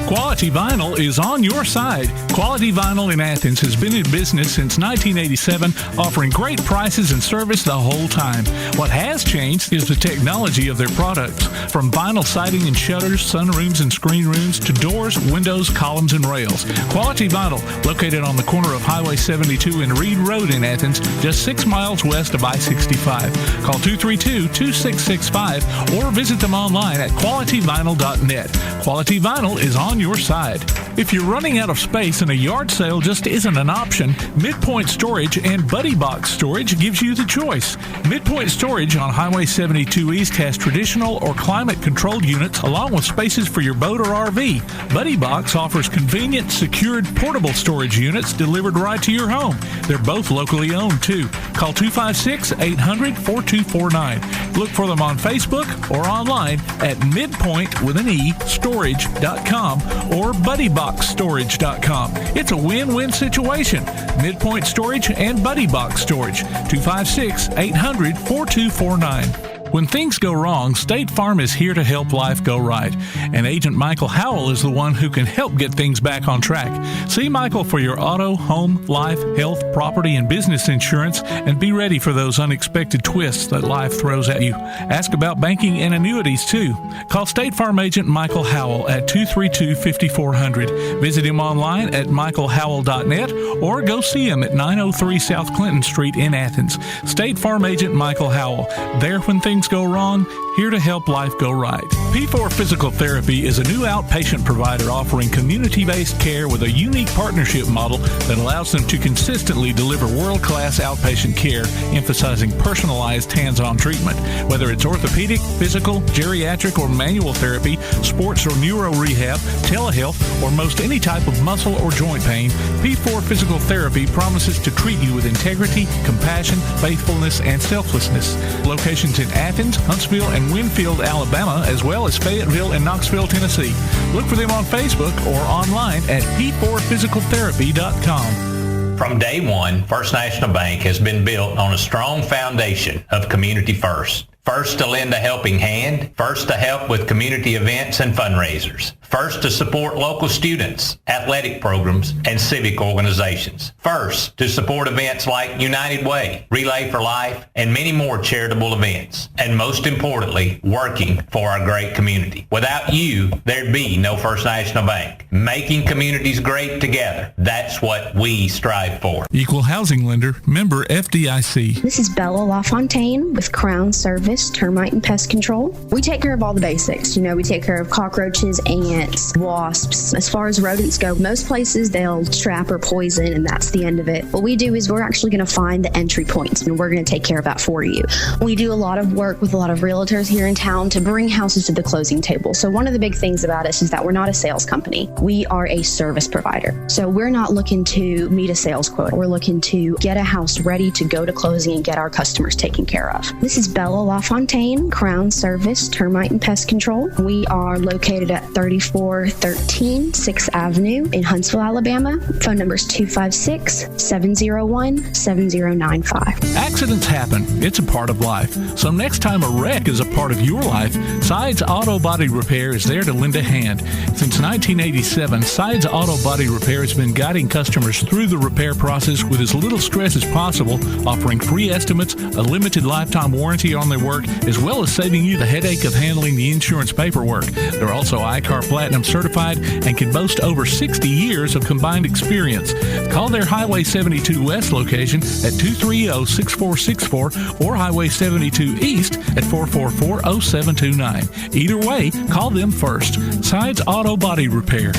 Quality Vinyl is on your side. Quality Vinyl in Athens has been in business since 1987, offering great prices and service the whole time. What has changed is the technology of their products. From vinyl siding and shutters, sunrooms and screen rooms, to doors, windows, columns, and rails. Quality Vinyl, located on the corner of Highway 72 and Reed Road in Athens, just 6 miles west of I-65. Call 232-2665 or visit them online at qualityvinyl.net. Quality Vinyl is on your side. If you're running out of space and a yard sale just isn't an option, Midpoint Storage and Buddy Box Storage gives you the choice. Midpoint Storage on Highway 72 East has traditional or climate-controlled units along with spaces for your boat or RV. Buddy Box offers convenient, secured, portable storage units delivered right to your home. They're both locally owned, too. Call 256-800-4249. Look for them on Facebook or online at midpoint.storage.com or buddyboxstorage.com. It's a win-win situation. Midpoint Storage and Buddy Box Storage. 256-800-4249. When things go wrong, State Farm is here to help life go right. And Agent Michael Howell is the one who can help get things back on track. See Michael for your auto, home, life, health, property, and business insurance, and be ready for those unexpected twists that life throws at you. Ask about banking and annuities, too. Call State Farm Agent Michael Howell at 232-5400. Visit him online at michaelhowell.net or go see him at 903 South Clinton Street in Athens. State Farm Agent Michael Howell. There when things go wrong, here to help life go right. P4 Physical Therapy is a new outpatient provider offering community-based care with a unique partnership model that allows them to consistently deliver world-class outpatient care, emphasizing personalized hands-on treatment. Whether it's orthopedic, physical, geriatric, or manual therapy, sports or neuro rehab, telehealth, or most any type of muscle or joint pain, P4 Physical Therapy promises to treat you with integrity, compassion, faithfulness, and selflessness. Locations in Athens, Huntsville, and Winfield, Alabama, as well as Fayetteville and Knoxville, Tennessee. Look for them on Facebook or online at p4physicaltherapy.com. From day one, First National Bank has been built on a strong foundation of community first. First to lend a helping hand, first to help with community events and fundraisers, First, to support local students, athletic programs, and civic organizations. First, to support events like United Way, Relay for Life, and many more charitable events. And most importantly, working for our great community. Without you, there'd be no First National Bank. Making communities great together. That's what we strive for. Equal housing lender, member FDIC. This is Bella LaFontaine with Crown Service Termite and Pest Control. We take care of all the basics. We take care of cockroaches, ants, wasps. As far as rodents go, most places they'll trap or poison, and that's the end of it. What we do is we're actually going to find the entry points, and we're going to take care of that for you. We do a lot of work with a lot of realtors here in town to bring houses to the closing table. So one of the big things about us is that we're not a sales company. We are a service provider. So we're not looking to meet a sales quota. We're looking to get a house ready to go to closing and get our customers taken care of. This is Bella LaFontaine, Crown Service Termite and Pest Control. We are located at 3413 6th Avenue in Huntsville, Alabama. Phone number is 256-701-7095. Accidents happen. It's a part of life. So next time a wreck is a part of your life, Sides Auto Body Repair is there to lend a hand. Since 1987, Sides Auto Body Repair has been guiding customers through the repair process with as little stress as possible, offering free estimates, a limited lifetime warranty on their work, as well as saving you the headache of handling the insurance paperwork. They're also ICAR Platinum certified and can boast over 60 years of combined experience. Call their Highway 72 West location at 230-6464 or Highway 72 East at 444-0729. Either way, call them first. Sides Auto Body Repair.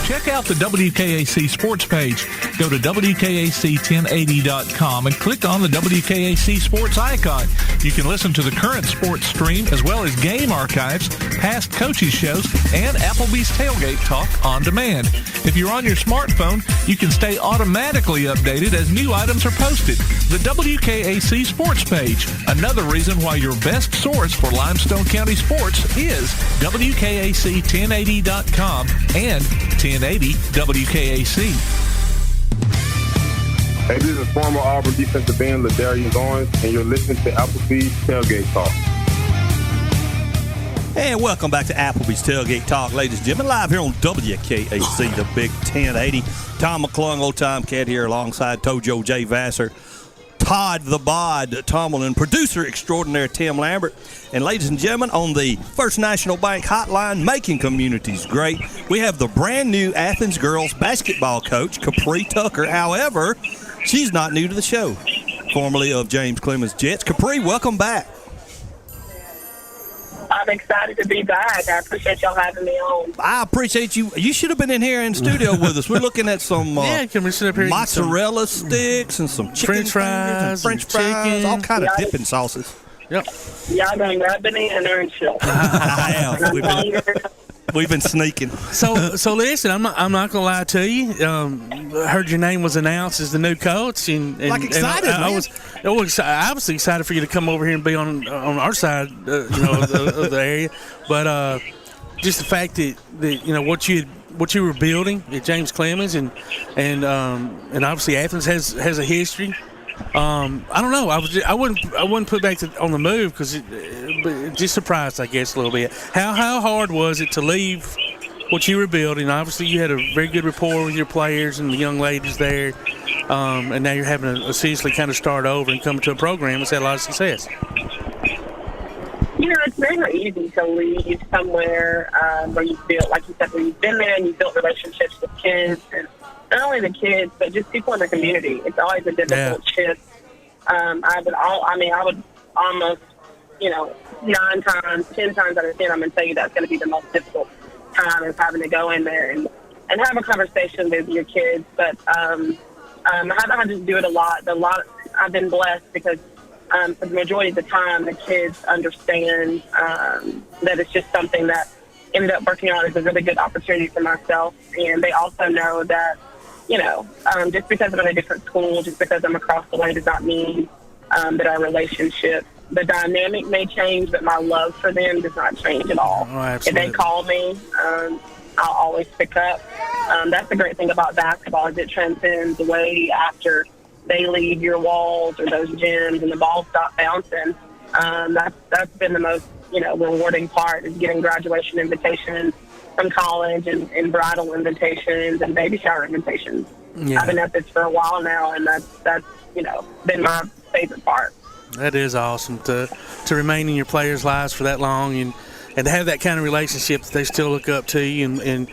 Check out the WKAC sports page. Go to WKAC1080.com and click on the WKAC sports icon. You can listen to the current sports stream as well as game archives, past coaches shows, and Applebee's Tailgate Talk on demand. If you're on your smartphone, you can stay automatically updated as new items are posted. The WKAC sports page. Another reason why your best source for Limestone County sports is WKAC1080.com and 1080 WKAC. Hey, this is former Auburn defensive end Ladarius Owens, and you're listening to Applebee's Tailgate Talk. And welcome back to Applebee's Tailgate Talk, ladies and gentlemen, live here on WKAC, the Big 1080. Tom McClung, Old Time Cat here, alongside Tojo J. Vassar, Todd the Bod Tomlin, producer extraordinaire Tim Lambert. And ladies and gentlemen, on the First National Bank hotline, making communities great, we have the brand new Athens girls basketball coach, Capriee Tucker. However, she's not new to the show, formerly of James Clemens Jets. Capriee, welcome back. I'm excited to be back. I appreciate y'all having me on. I appreciate you. You should have been in here in studio with us. We're looking at some can we sit up here mozzarella sticks and some chicken French fries, chicken, all kind of Yeah, dipping sauces. Yep. Y'all done grabbed me and they're in chill. I have. We've been sneaking. So listen, I'm not gonna lie to you. I heard your name was announced as the new coach, and excited. I was obviously excited for you to come over here and be on our side, of the area. But just the fact that what you were building at James Clemens, and obviously Athens has a history. I don't know. I wouldn't put back on the move because just surprised, I guess, a little bit. How hard was it to leave what you were building? Obviously, you had a very good rapport with your players and the young ladies there, and now you're having to seriously kind of start over and come to a program that's had a lot of success. It's very easy to leave somewhere where you feel, like you said, where you've been there and you've built relationships with kids, and not only the kids, but just people in the community. It's always a difficult shift. I would almost, 10 times out of 10, I'm going to tell you that's going to be the most difficult time, is having to go in there and have a conversation with your kids. But I had to do it a lot. I've been blessed because for the majority of the time, the kids understand that it's just something that ended up working out as a really good opportunity for myself. And they also know that, just because I'm in a different school, just because I'm across the way does not mean that our relationship, the dynamic may change, but my love for them does not change at all. Oh, if they call me, I'll always pick up. That's the great thing about basketball, is it transcends way after they leave your walls or those gyms and the ball stop bouncing. That's been the most rewarding part, is getting graduation invitations from college and bridal invitations and baby shower invitations. Yeah. I've been at this for a while now, and that's been my favorite part. That is awesome to remain in your players' lives for that long and to have that kind of relationship that they still look up to you and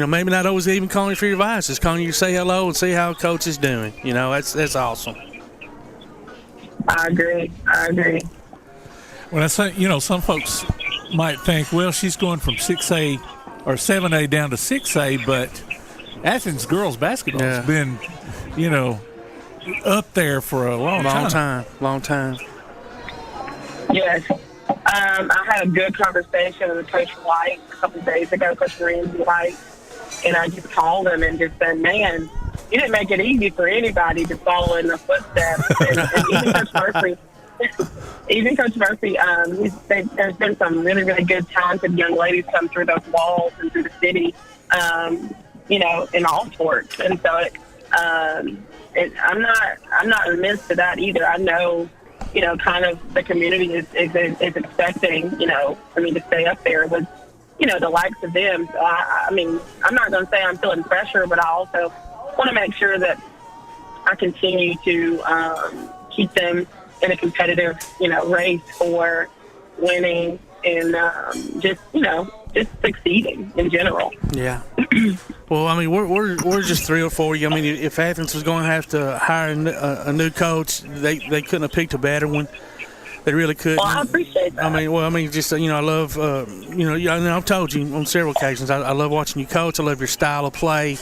maybe not always even calling you for your advice, just calling you to say hello and see how a coach is doing. That's awesome. I agree. When I say, some folks might think, well, she's going from 6A or 7A down to 6A, but Athens girls basketball has been, up there for a long time. Yes. I had a good conversation with Coach White a couple of days ago, Coach Ramsey White, and I just called him and just said, man, you didn't make it easy for anybody to follow in the footsteps. And even Coach Murphy, there's been some really, really good, talented young ladies come through those walls and through the city, in all sports. And so I'm not amiss to that either. I know, kind of the community is expecting, for me to stay up there with, the likes of them. So I'm not going to say I'm feeling pressure, but I also want to make sure that I continue to keep them in a competitive, race for winning and just succeeding in general. Yeah. Well, we're just thrilled for you. If Athens was going to have to hire a new coach, they couldn't have picked a better one. They really couldn't. Well, I appreciate that. I love, I've told you on several occasions, I love watching you coach. I love your style of play.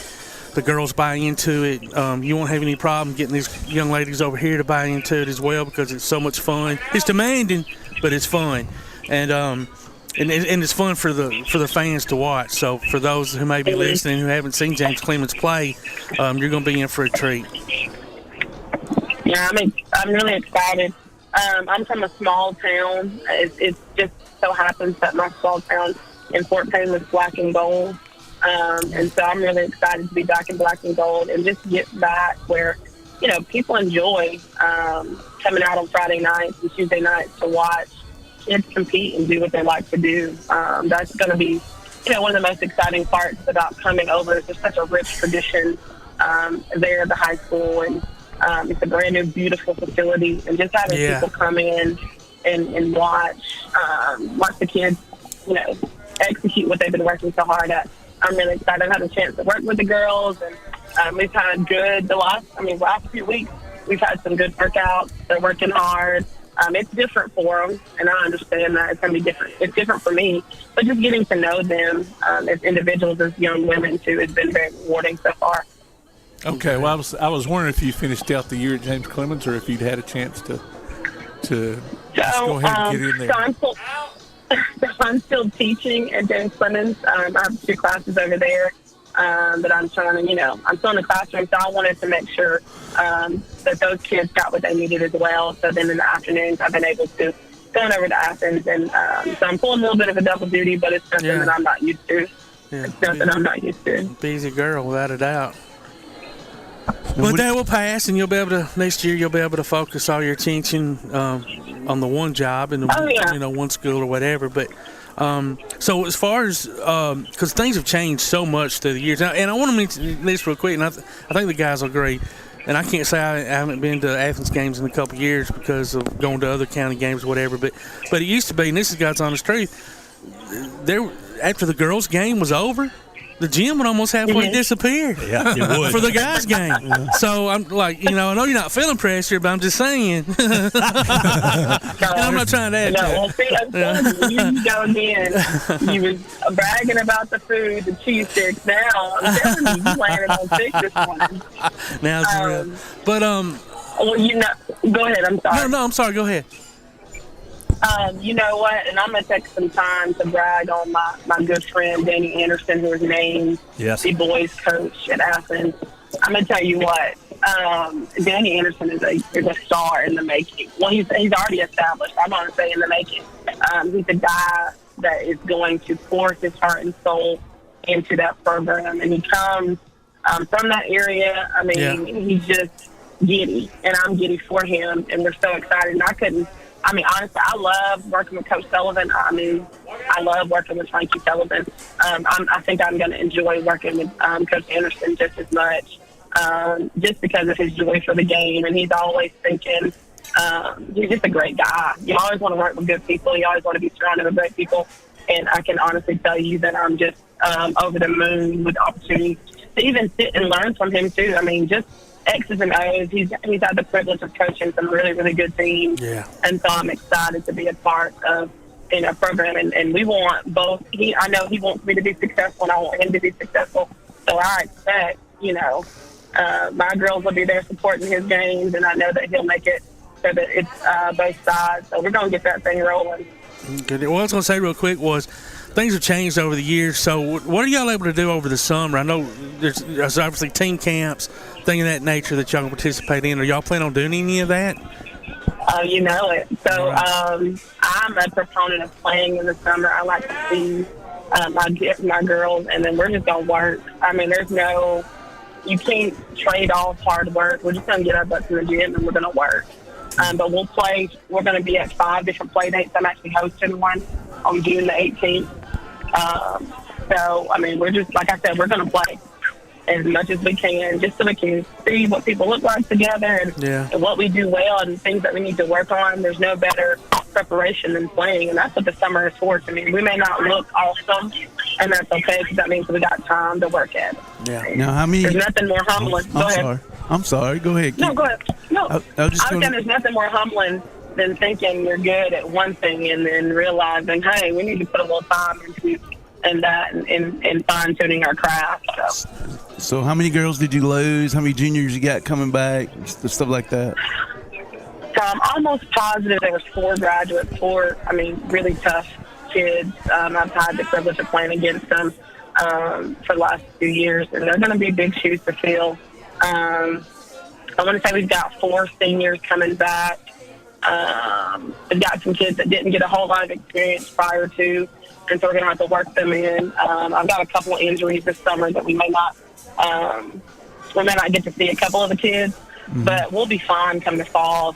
The girls buy into it. You won't have any problem getting these young ladies over here to buy into it as well because it's so much fun. It's demanding, but it's fun, and it's fun for the fans to watch. So for those who may be listening who haven't seen James Clemens play, you're going to be in for a treat. Yeah, I'm really excited. I'm from a small town. It just so happens that my small town in Fort Payne was black and gold. And so I'm really excited to be back in black and gold and just get back where, people enjoy coming out on Friday nights and Tuesday nights to watch kids compete and do what they like to do. That's going to be, one of the most exciting parts about coming over. There's such a rich tradition there at the high school, and it's a brand new, beautiful facility. And just having people come in and watch the kids, execute what they've been working so hard at. I'm really excited. I've had a chance to work with the girls, and we've had the last few weeks, we've had some good workouts. They're working hard. It's different for them, and I understand that it's going to be different. It's different for me, but just getting to know them as individuals, as young women, too, has been very rewarding so far. Okay, well, I was wondering if you finished out the year at James Clemens or if you'd had a chance to just go ahead and get in there. So I'm still teaching at James Clemens. I have 2 classes over there that I'm trying to, I'm still in the classroom, so I wanted to make sure that those kids got what they needed as well. So then in the afternoons, I've been able to go over to Athens, and so I'm pulling a little bit of a double duty, but it's something that I'm not used to. Yeah. It's nothing I'm not used to. Busy girl, without a doubt. But that will pass, and next year you'll be able to focus all your attention on the one job and one school or whatever. But so as far as because things have changed so much through the years, and I want to mention this real quick, and I think the guys will agree. And I can't say I haven't been to Athens games in a couple of years because of going to other county games or whatever. But it used to be, and this is God's honest truth. After the girls' game was over, the gym would almost halfway disappear. Yeah, it would. For the guys' game. So I'm like, I know you're not feeling pressure, but I'm just saying. And I'm not trying to add to well, see, I'm telling you go again. You was bragging about the food, the cheese sticks. Now, I'm telling you landed on 6 this morning. Now it's real. But, well, go ahead. I'm sorry. No, I'm sorry. Go ahead. You know what? And I'm going to take some time to brag on my good friend, Danny Anderson, who was named the boys coach at Athens. I'm going to tell you what. Danny Anderson is a star in the making. Well, he's already established. I'm going to say in the making. He's a guy that is going to pour his heart and soul into that program. And he comes from that area. He's just giddy. And I'm giddy for him. And we're so excited. And honestly, I love working with Coach Sullivan. I I love working with Frankie Sullivan. I think I'm going to enjoy working with Coach Anderson just as much, just because of his joy for the game, and he's always thinking. He's just a great guy. You always want to work with good people. You always want to be surrounded with great people. And I can honestly tell you that I'm just over the moon with opportunities to even sit and learn from him too. I mean, just X's and O's. He's had the privilege of coaching some really, really good teams. Yeah. And so I'm excited to be a part of a program. And we want both. I know he wants me to be successful, and I want him to be successful. So I expect, my girls will be there supporting his games, and I know that he'll make it so that it's both sides. So we're going to get that thing rolling. Good. What I was going to say real quick was things have changed over the years. So what are y'all able to do over the summer? I know there's obviously team camps, things of that nature that y'all can participate in. Are y'all planning on doing any of that? You know it. So I'm a proponent of playing in the summer. I like to see my girls, and then we're just going to work. I mean, you can't trade off hard work. We're just going to get our butts in the gym, and we're going to work. But we'll play. We're going to be at 5 different play dates. I'm actually hosting one on June the 18th. So, I mean, we're just, like I said, we're going to play as much as we can, just so we can see what people look like together and what we do well and things that we need to work on. There's no better preparation than playing, and that's what the summer is for to me. We may not look awesome, and that's okay, because that means we got time to work at it. Yeah. Now, how many? There's nothing more humbling. Go ahead. I'm sorry. Go ahead. No, go ahead. No, I was saying there's nothing more humbling than thinking you're good at one thing and then realizing, hey, we need to put a little time into that and fine-tuning our craft. So how many girls did you lose? How many juniors you got coming back? Stuff like that. So I'm almost positive there was 4 graduates, really tough kids. I've had the privilege of playing against them for the last 2 years, and they're going to be big shoes to fill. I want to say we've got 4 seniors coming back. We've got some kids that didn't get a whole lot of experience prior to, and so we're going to have to work them in. I've got a couple of injuries this summer that we may not get to see a couple of the kids, but we'll be fine come the fall.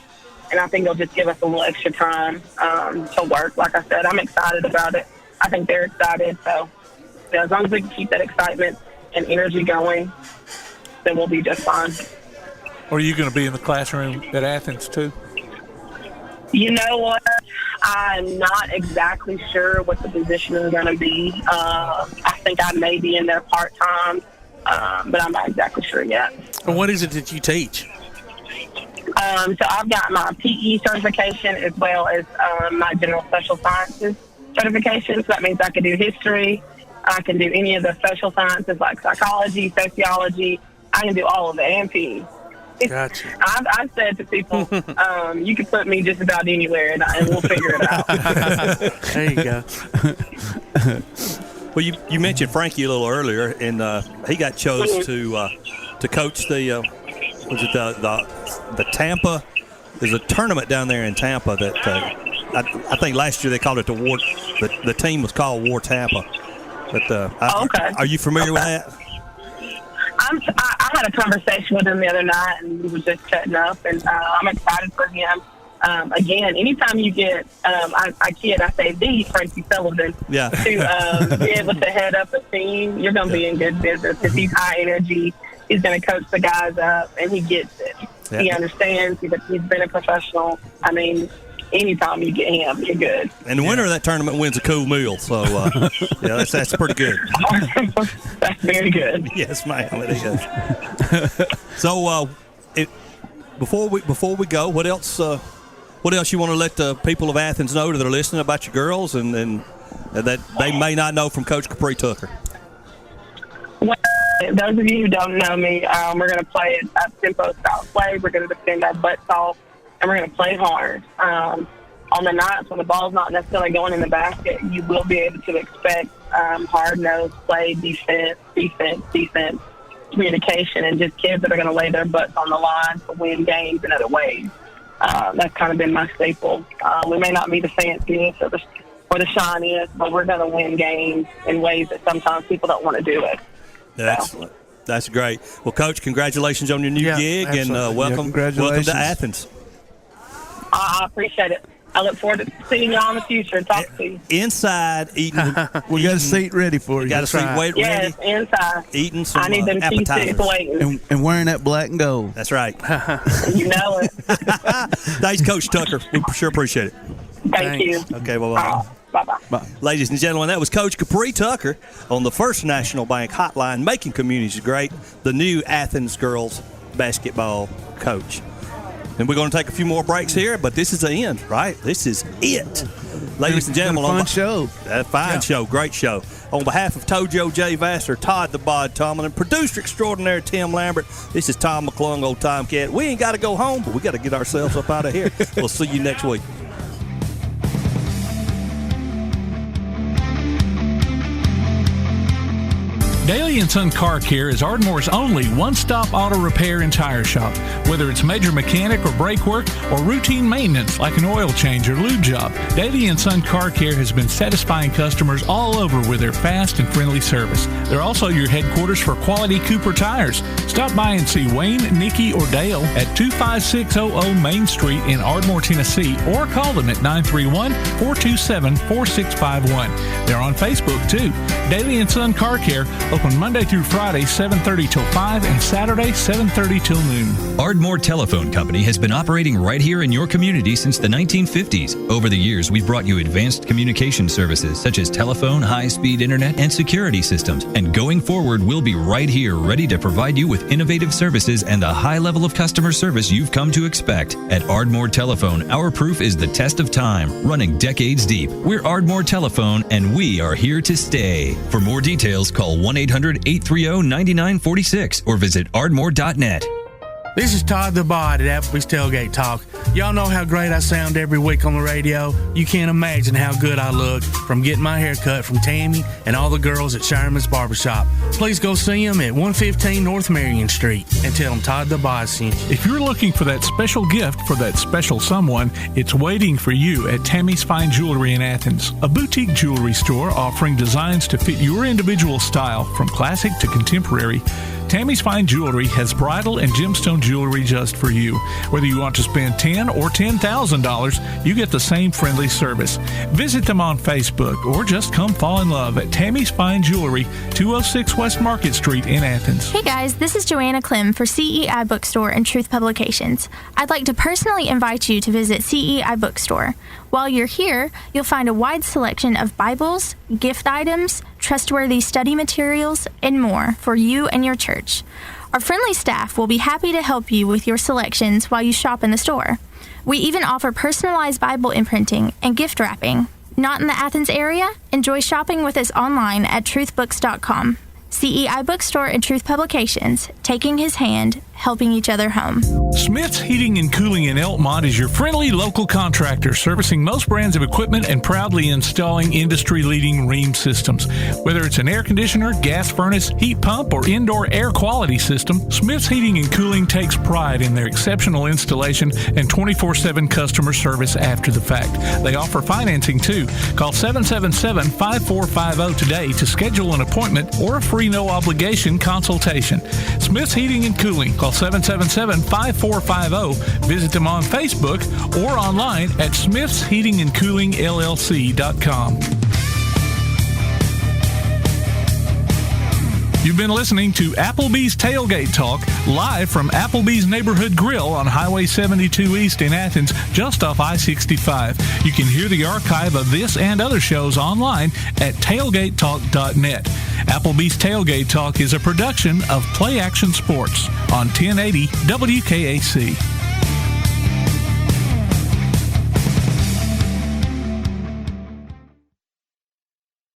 And I think they'll just give us a little extra time to work. Like I said, I'm excited about it. I think they're excited. So as long as we can keep that excitement and energy going, then we'll be just fine. Are you going to be in the classroom at Athens too? You know what? I'm not exactly sure what the position is going to be. I think I may be in there part-time, but I'm not exactly sure yet. And what is it that you teach? So I've got my PE certification as well as my general social sciences certification. So that means I can do history. I can do any of the social sciences like psychology, sociology. I can do all of it, and PE. Gotcha. I've said to people, you can put me just about anywhere, and we'll figure it out. There you go. Well, you mentioned Frankie a little earlier, and he got chose to coach the the Tampa. There's a tournament down there in Tampa that I think last year they called it the War. The team was called War Tampa. But okay. Are you familiar with that? I had a conversation with him the other night, and we were just chatting up, and I'm excited for him. Again, anytime you get, I say the Frankie Sullivan to be able to head up a team, you're going to be in good business because he's high energy. He's going to coach the guys up, and he gets it. Yeah. He understands. He's been a professional. I mean, anytime you get him, you're good. And the winner of that tournament wins a cool meal. So, that's pretty good. That's very good. Yes, ma'am, it is. So, before we go, what else you want to let the people of Athens know that are listening about your girls and that they may not know from Coach Capriee Tucker? Well, those of you who don't know me, we're going to play up-tempo style play. We're going to defend our butts off, and we're going to play hard. On the nights when the ball's not necessarily going in the basket, you will be able to expect hard-nosed play, defense, communication, and just kids that are going to lay their butts on the line to win games in other ways. That's kind of been my staple. We may not be the fanciest or the shiniest, but we're going to win games in ways that sometimes people don't want to do it. Excellent. That's great. Well, Coach, congratulations on your new gig, absolutely. and welcome to Athens. I appreciate it. I look forward to seeing y'all in the future. Talk to you. Inside, eating. We got a seat ready for you. Got a seat ready. Yes, inside. Eating some I need them appetizers. T6 waiting. And wearing that black and gold. That's right. You know it. Thanks, Coach Tucker. We sure appreciate it. Thank you. Okay, bye-bye. Bye-bye. Ladies and gentlemen, that was Coach Capriee Tucker on the First National Bank Hotline, making communities great, the new Athens girls basketball coach. And we're going to take a few more breaks here, but this is the end, right? This is it. Ladies and gentlemen. Fun show. Fine show. Great show. On behalf of Tojo J. Vassar, Todd the Bod Tomlin, producer extraordinaire Tim Lambert, this is Tom McClung, old Tomcat. We ain't got to go home, but we got to get ourselves up out of here. We'll see you next week. Daly & Son Car Care is Ardmore's only one-stop auto repair and tire shop. Whether it's major mechanic or brake work or routine maintenance like an oil change or lube job, Daly & Son Car Care has been satisfying customers all over with their fast and friendly service. They're also your headquarters for quality Cooper tires. Stop by and see Wayne, Nikki, or Dale at 25600 Main Street in Ardmore, Tennessee, or call them at 931-427-4651. They're on Facebook, too. Daly & Son Car Care, open Monday through Friday, 7:30 till 5, and Saturday, 7:30 till noon. Ardmore Telephone Company has been operating right here in your community since the 1950s. Over the years, we've brought you advanced communication services such as telephone, high-speed internet, and security systems. And going forward, we'll be right here ready to provide you with innovative services and the high level of customer service you've come to expect. At Ardmore Telephone, our proof is the test of time, running decades deep. We're Ardmore Telephone, and we are here to stay. For more details, call 1-800-830-9946 or visit ardmore.net. This is Todd the Bod at Applebee's Tailgate Talk. Y'all know how great I sound every week on the radio. You can't imagine how good I look from getting my hair cut from Tammy and all the girls at Shireman's Barbershop. Please go see them at 115 North Marion Street and tell them Todd the Bod sent you. If you're looking for that special gift for that special someone, it's waiting for you at Tammy's Fine Jewelry in Athens, a boutique jewelry store offering designs to fit your individual style from classic to contemporary. Tammy's Fine Jewelry has bridal and gemstone jewelry just for you. Whether you want to spend $10,000 or $10,000, you get the same friendly service. Visit them on Facebook or just come fall in love at Tammy's Fine Jewelry, 206 West Market Street in Athens. Hey guys, this is Joanna Clem for CEI Bookstore and Truth Publications. I'd like to personally invite you to visit CEI Bookstore. While you're here, you'll find a wide selection of Bibles, gift items, trustworthy study materials, and more for you and your church. Our friendly staff will be happy to help you with your selections while you shop in the store. We even offer personalized Bible imprinting and gift wrapping. Not in the Athens area? Enjoy shopping with us online at truthbooks.com. CEI Bookstore and Truth Publications, taking his hand, helping each other home. Smith's Heating and Cooling in Elkmont is your friendly local contractor servicing most brands of equipment and proudly installing industry-leading Rheem systems. Whether it's an air conditioner, gas furnace, heat pump, or indoor air quality system, Smith's Heating and Cooling takes pride in their exceptional installation and 24/7 customer service after the fact. They offer financing too. Call 777-5450 today to schedule an appointment or a free no-obligation consultation. Smith's Heating and Cooling. Call 777-5450. Visit them on Facebook or online at smithsheatingandcoolingllc.com. You've been listening to Applebee's Tailgate Talk, live from Applebee's Neighborhood Grill on Highway 72 East in Athens, just off I-65. You can hear the archive of this and other shows online at tailgatetalk.net. Applebee's Tailgate Talk is a production of Play Action Sports on 1080 WKAC.